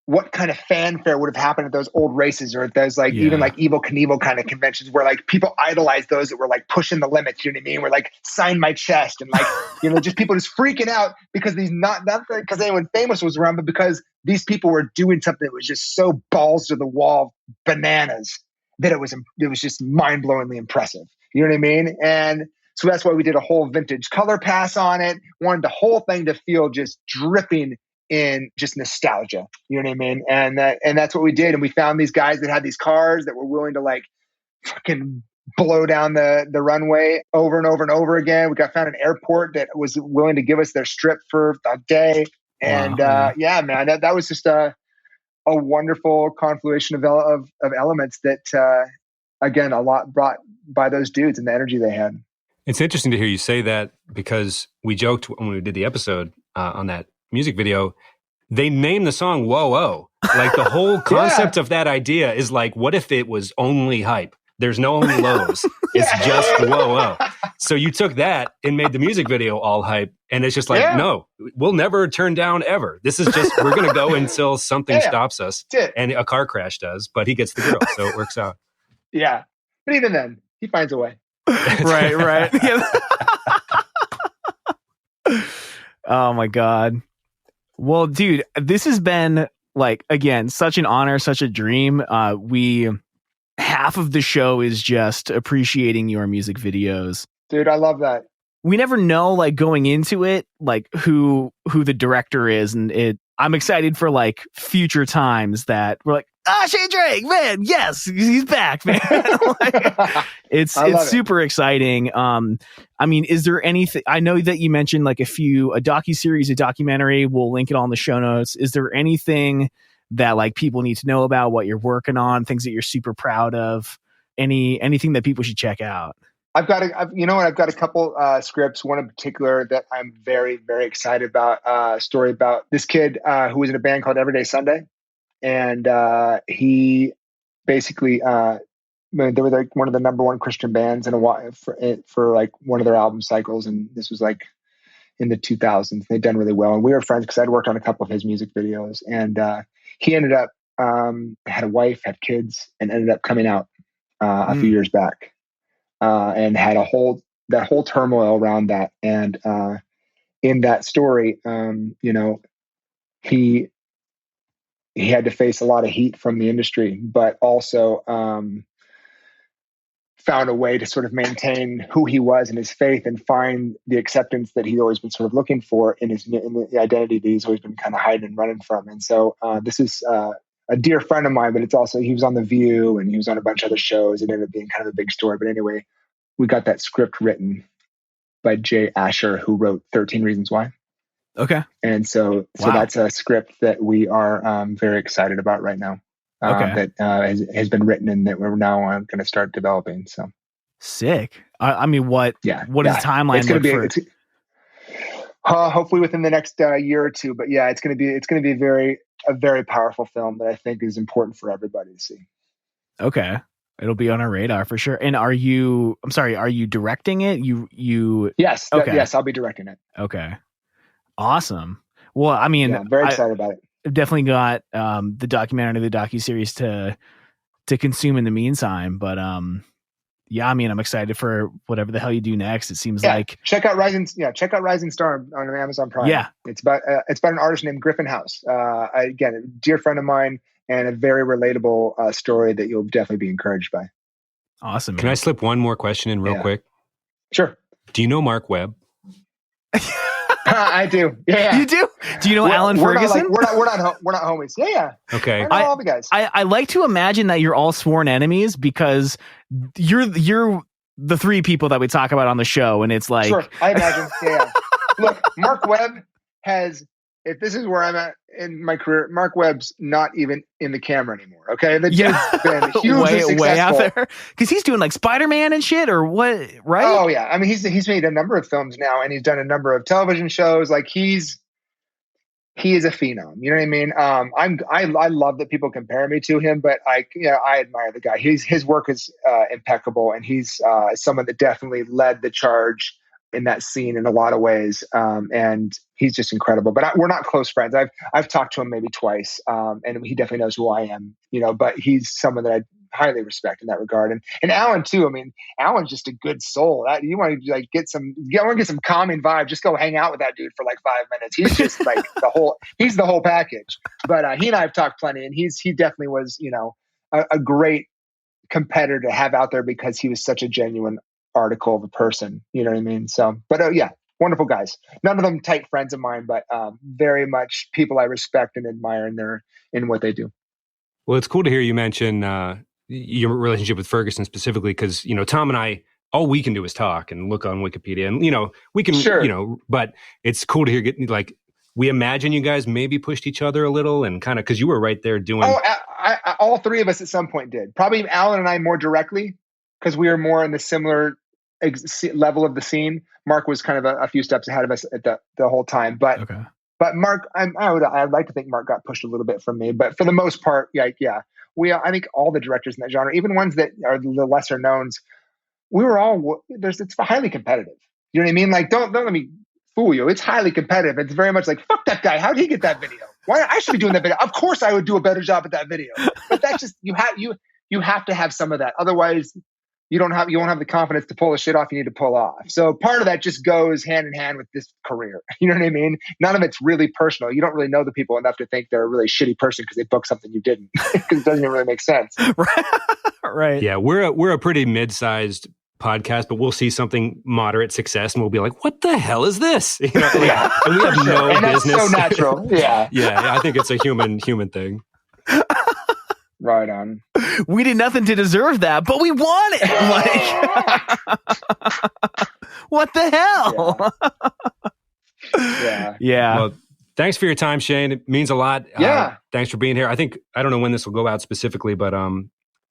what kind of fanfare would have happened at those old races, or at those like even like Evel Knievel kind of conventions where like people idolize those that were like pushing the limits. You know what I mean? Where like sign my chest and like, you know, just people just freaking out because these not because anyone famous was around, but because these people were doing something that was just so balls to the wall bananas that it was just mind blowingly impressive. You know what I mean? And so that's why we did a whole vintage color pass on it. Wanted the whole thing to feel just dripping in just nostalgia. You know what I mean? And that's what we did. And we found these guys that had these cars that were willing to like fucking blow down the runway over and over and over again. We got found an airport that was willing to give us their strip for a day. And Wow, yeah, man, that was just a wonderful confluence of elements that, again, a lot brought by those dudes and the energy they had. It's interesting to hear you say that because we joked when we did the episode on that music video. They named the song Whoa Oh. Like the whole concept of that idea is like, what if it was only hype? There's no only lows. It's just whoa oh. So you took that and made the music video all hype. And it's just like, no, we'll never turn down ever. This is just, we're going to go until something stops us. And a car crash does, but he gets the girl. So it works out. Yeah. But even then, he finds a way. right. Oh my God. Well, dude, this has been like, again, such an honor, such a dream. Half of the show is just appreciating your music videos. Dude, I love that. We never know, like, going into it, like who the director is, and I'm excited for like future times that we're like, Shane Drake, man, yes, he's back, man. Like, it's super exciting. I mean, is there anything? I know that you mentioned like a docuseries, a documentary. We'll link it all in the show notes. Is there anything that like people need to know about what you're working on, things that you're super proud of, anything that people should check out? I've got a couple scripts. One in particular that I'm very, very excited about. A story about this kid who was in a band called Everyday Sunday, and he basically they were like one of the number one Christian bands in a while for like one of their album cycles, and this was like in the 2000s. They'd done really well, and we were friends because I'd worked on a couple of his music videos, and he ended up had a wife, had kids, and ended up coming out a few years back. And had that whole turmoil around that. And in that story, he had to face a lot of heat from the industry, but also found a way to sort of maintain who he was and his faith and find the acceptance that he's always been sort of looking for in the identity that he's always been kind of hiding and running from. And so this is a dear friend of mine, but it's also, he was on The View and he was on a bunch of other shows. It ended up being kind of a big story. But anyway, we got that script written by Jay Asher, who wrote 13 Reasons Why. Okay. And so that's a script that we are very excited about right now. That has been written and that we're now going to start developing. So sick. I mean, what is the timeline? It's going to be hopefully within the next year or two. But yeah, it's going to be a very powerful film that I think is important for everybody to see. Okay. It'll be on our radar for sure. And are you directing it? Yes. Okay. Yes, I'll be directing it. Okay. Awesome. Well, I mean, I'm very excited about it. I've definitely got the documentary, the docuseries to consume in the meantime. But yeah, I mean, I'm excited for whatever the hell you do next. It seems like check out Rising Star on Amazon Prime. Yeah. It's about an artist named Griffin House. Again, a dear friend of mine, and a very relatable story that you'll definitely be encouraged by. Awesome. Man. Can I slip one more question in real quick? Sure. Do you know Mark Webb? I do. Yeah. You do? Do you know Alan Ferguson? We're not homies. Yeah. Okay. I know all the guys. I like to imagine that you're all sworn enemies because you're the three people that we talk about on the show, and it's like, sure, I imagine. Yeah. Look, Mark Webb has. If this is where I'm at in my career, Mark Webb's not even in the camera anymore. Okay, the dude's been hugely successful. Way out there because he's doing like Spider-Man and shit, or what? Right? Oh yeah, I mean he's made a number of films now, and he's done a number of television shows. Like he is a phenom. You know what I mean? I love that people compare me to him, but I admire the guy. His work is impeccable, and he's someone that definitely led the charge in that scene in a lot of ways. And he's just incredible, but we're not close friends. I've talked to him maybe twice. And he definitely knows who I am, but he's someone that I highly respect in that regard. And Alan too. I mean, Alan's just a good soul. You want to get some calming vibe. Just go hang out with that dude for like 5 minutes. He's just like he's the whole package, but he and I have talked plenty, and he definitely was, a great competitor to have out there because he was such a genuine article of a person, you know what I mean? So, but yeah, wonderful guys. None of them tight friends of mine, but very much people I respect and admire in what they do. Well, it's cool to hear you mention your relationship with Ferguson specifically, because, you know, Tom and I, all we can do is talk and look on Wikipedia, and, you know, we can, you know, but it's cool to hear, like, we imagine you guys maybe pushed each other a little and kind of, because you were right there doing. Oh, all three of us at some point did. Probably Alan and I more directly, because we were more in the similar level of the scene. Mark was kind of a few steps ahead of us at the whole time. But Mark, I'd like to think Mark got pushed a little bit from me. But for the most part, I think all the directors in that genre, even ones that are the lesser knowns, we were all it's highly competitive. You know what I mean? Like, don't let me fool you. It's highly competitive. It's very much like, fuck that guy. How did he get that video? Why I should be doing that video? Of course I would do a better job at that video. But that's just, you have to have some of that. Otherwise you won't have the confidence to pull the shit off you need to pull off. So part of that just goes hand in hand with this career. You know what I mean? None of it's really personal. You don't really know the people enough to think they're a really shitty person because they booked something you didn't, because it doesn't even really make sense. Right. Yeah. We're a pretty mid-sized podcast, but we'll see something moderate success and we'll be like, what the hell is this? You know, like, and we have no and business. That's so natural. Yeah. Yeah. I think it's a human thing. Right on. We did nothing to deserve that, but we won it. Like, what the hell? Yeah. Well, thanks for your time, Shane. It means a lot. Yeah. Thanks for being here. I don't know when this will go out specifically, but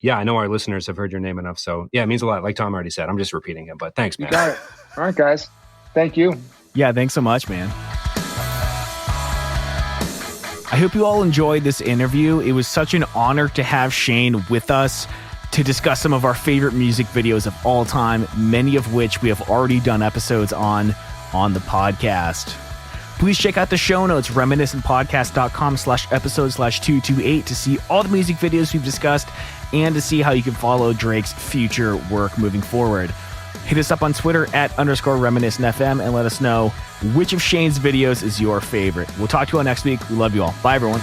yeah, I know our listeners have heard your name enough. So yeah, it means a lot. Like Tom already said, I'm just repeating it, but thanks, man. You got it. All right, guys. Thank you. Yeah, thanks so much, man. I hope you all enjoyed this interview. It was such an honor to have Shane with us to discuss some of our favorite music videos of all time, many of which we have already done episodes on the podcast. Please check out the show notes, reminiscentpodcast.com/episode/228 to see all the music videos we've discussed and to see how you can follow Drake's future work moving forward. Hit us up on Twitter @_reminiscentfm and let us know which of Shane's videos is your favorite. We'll talk to you all next week. We love you all. Bye, everyone.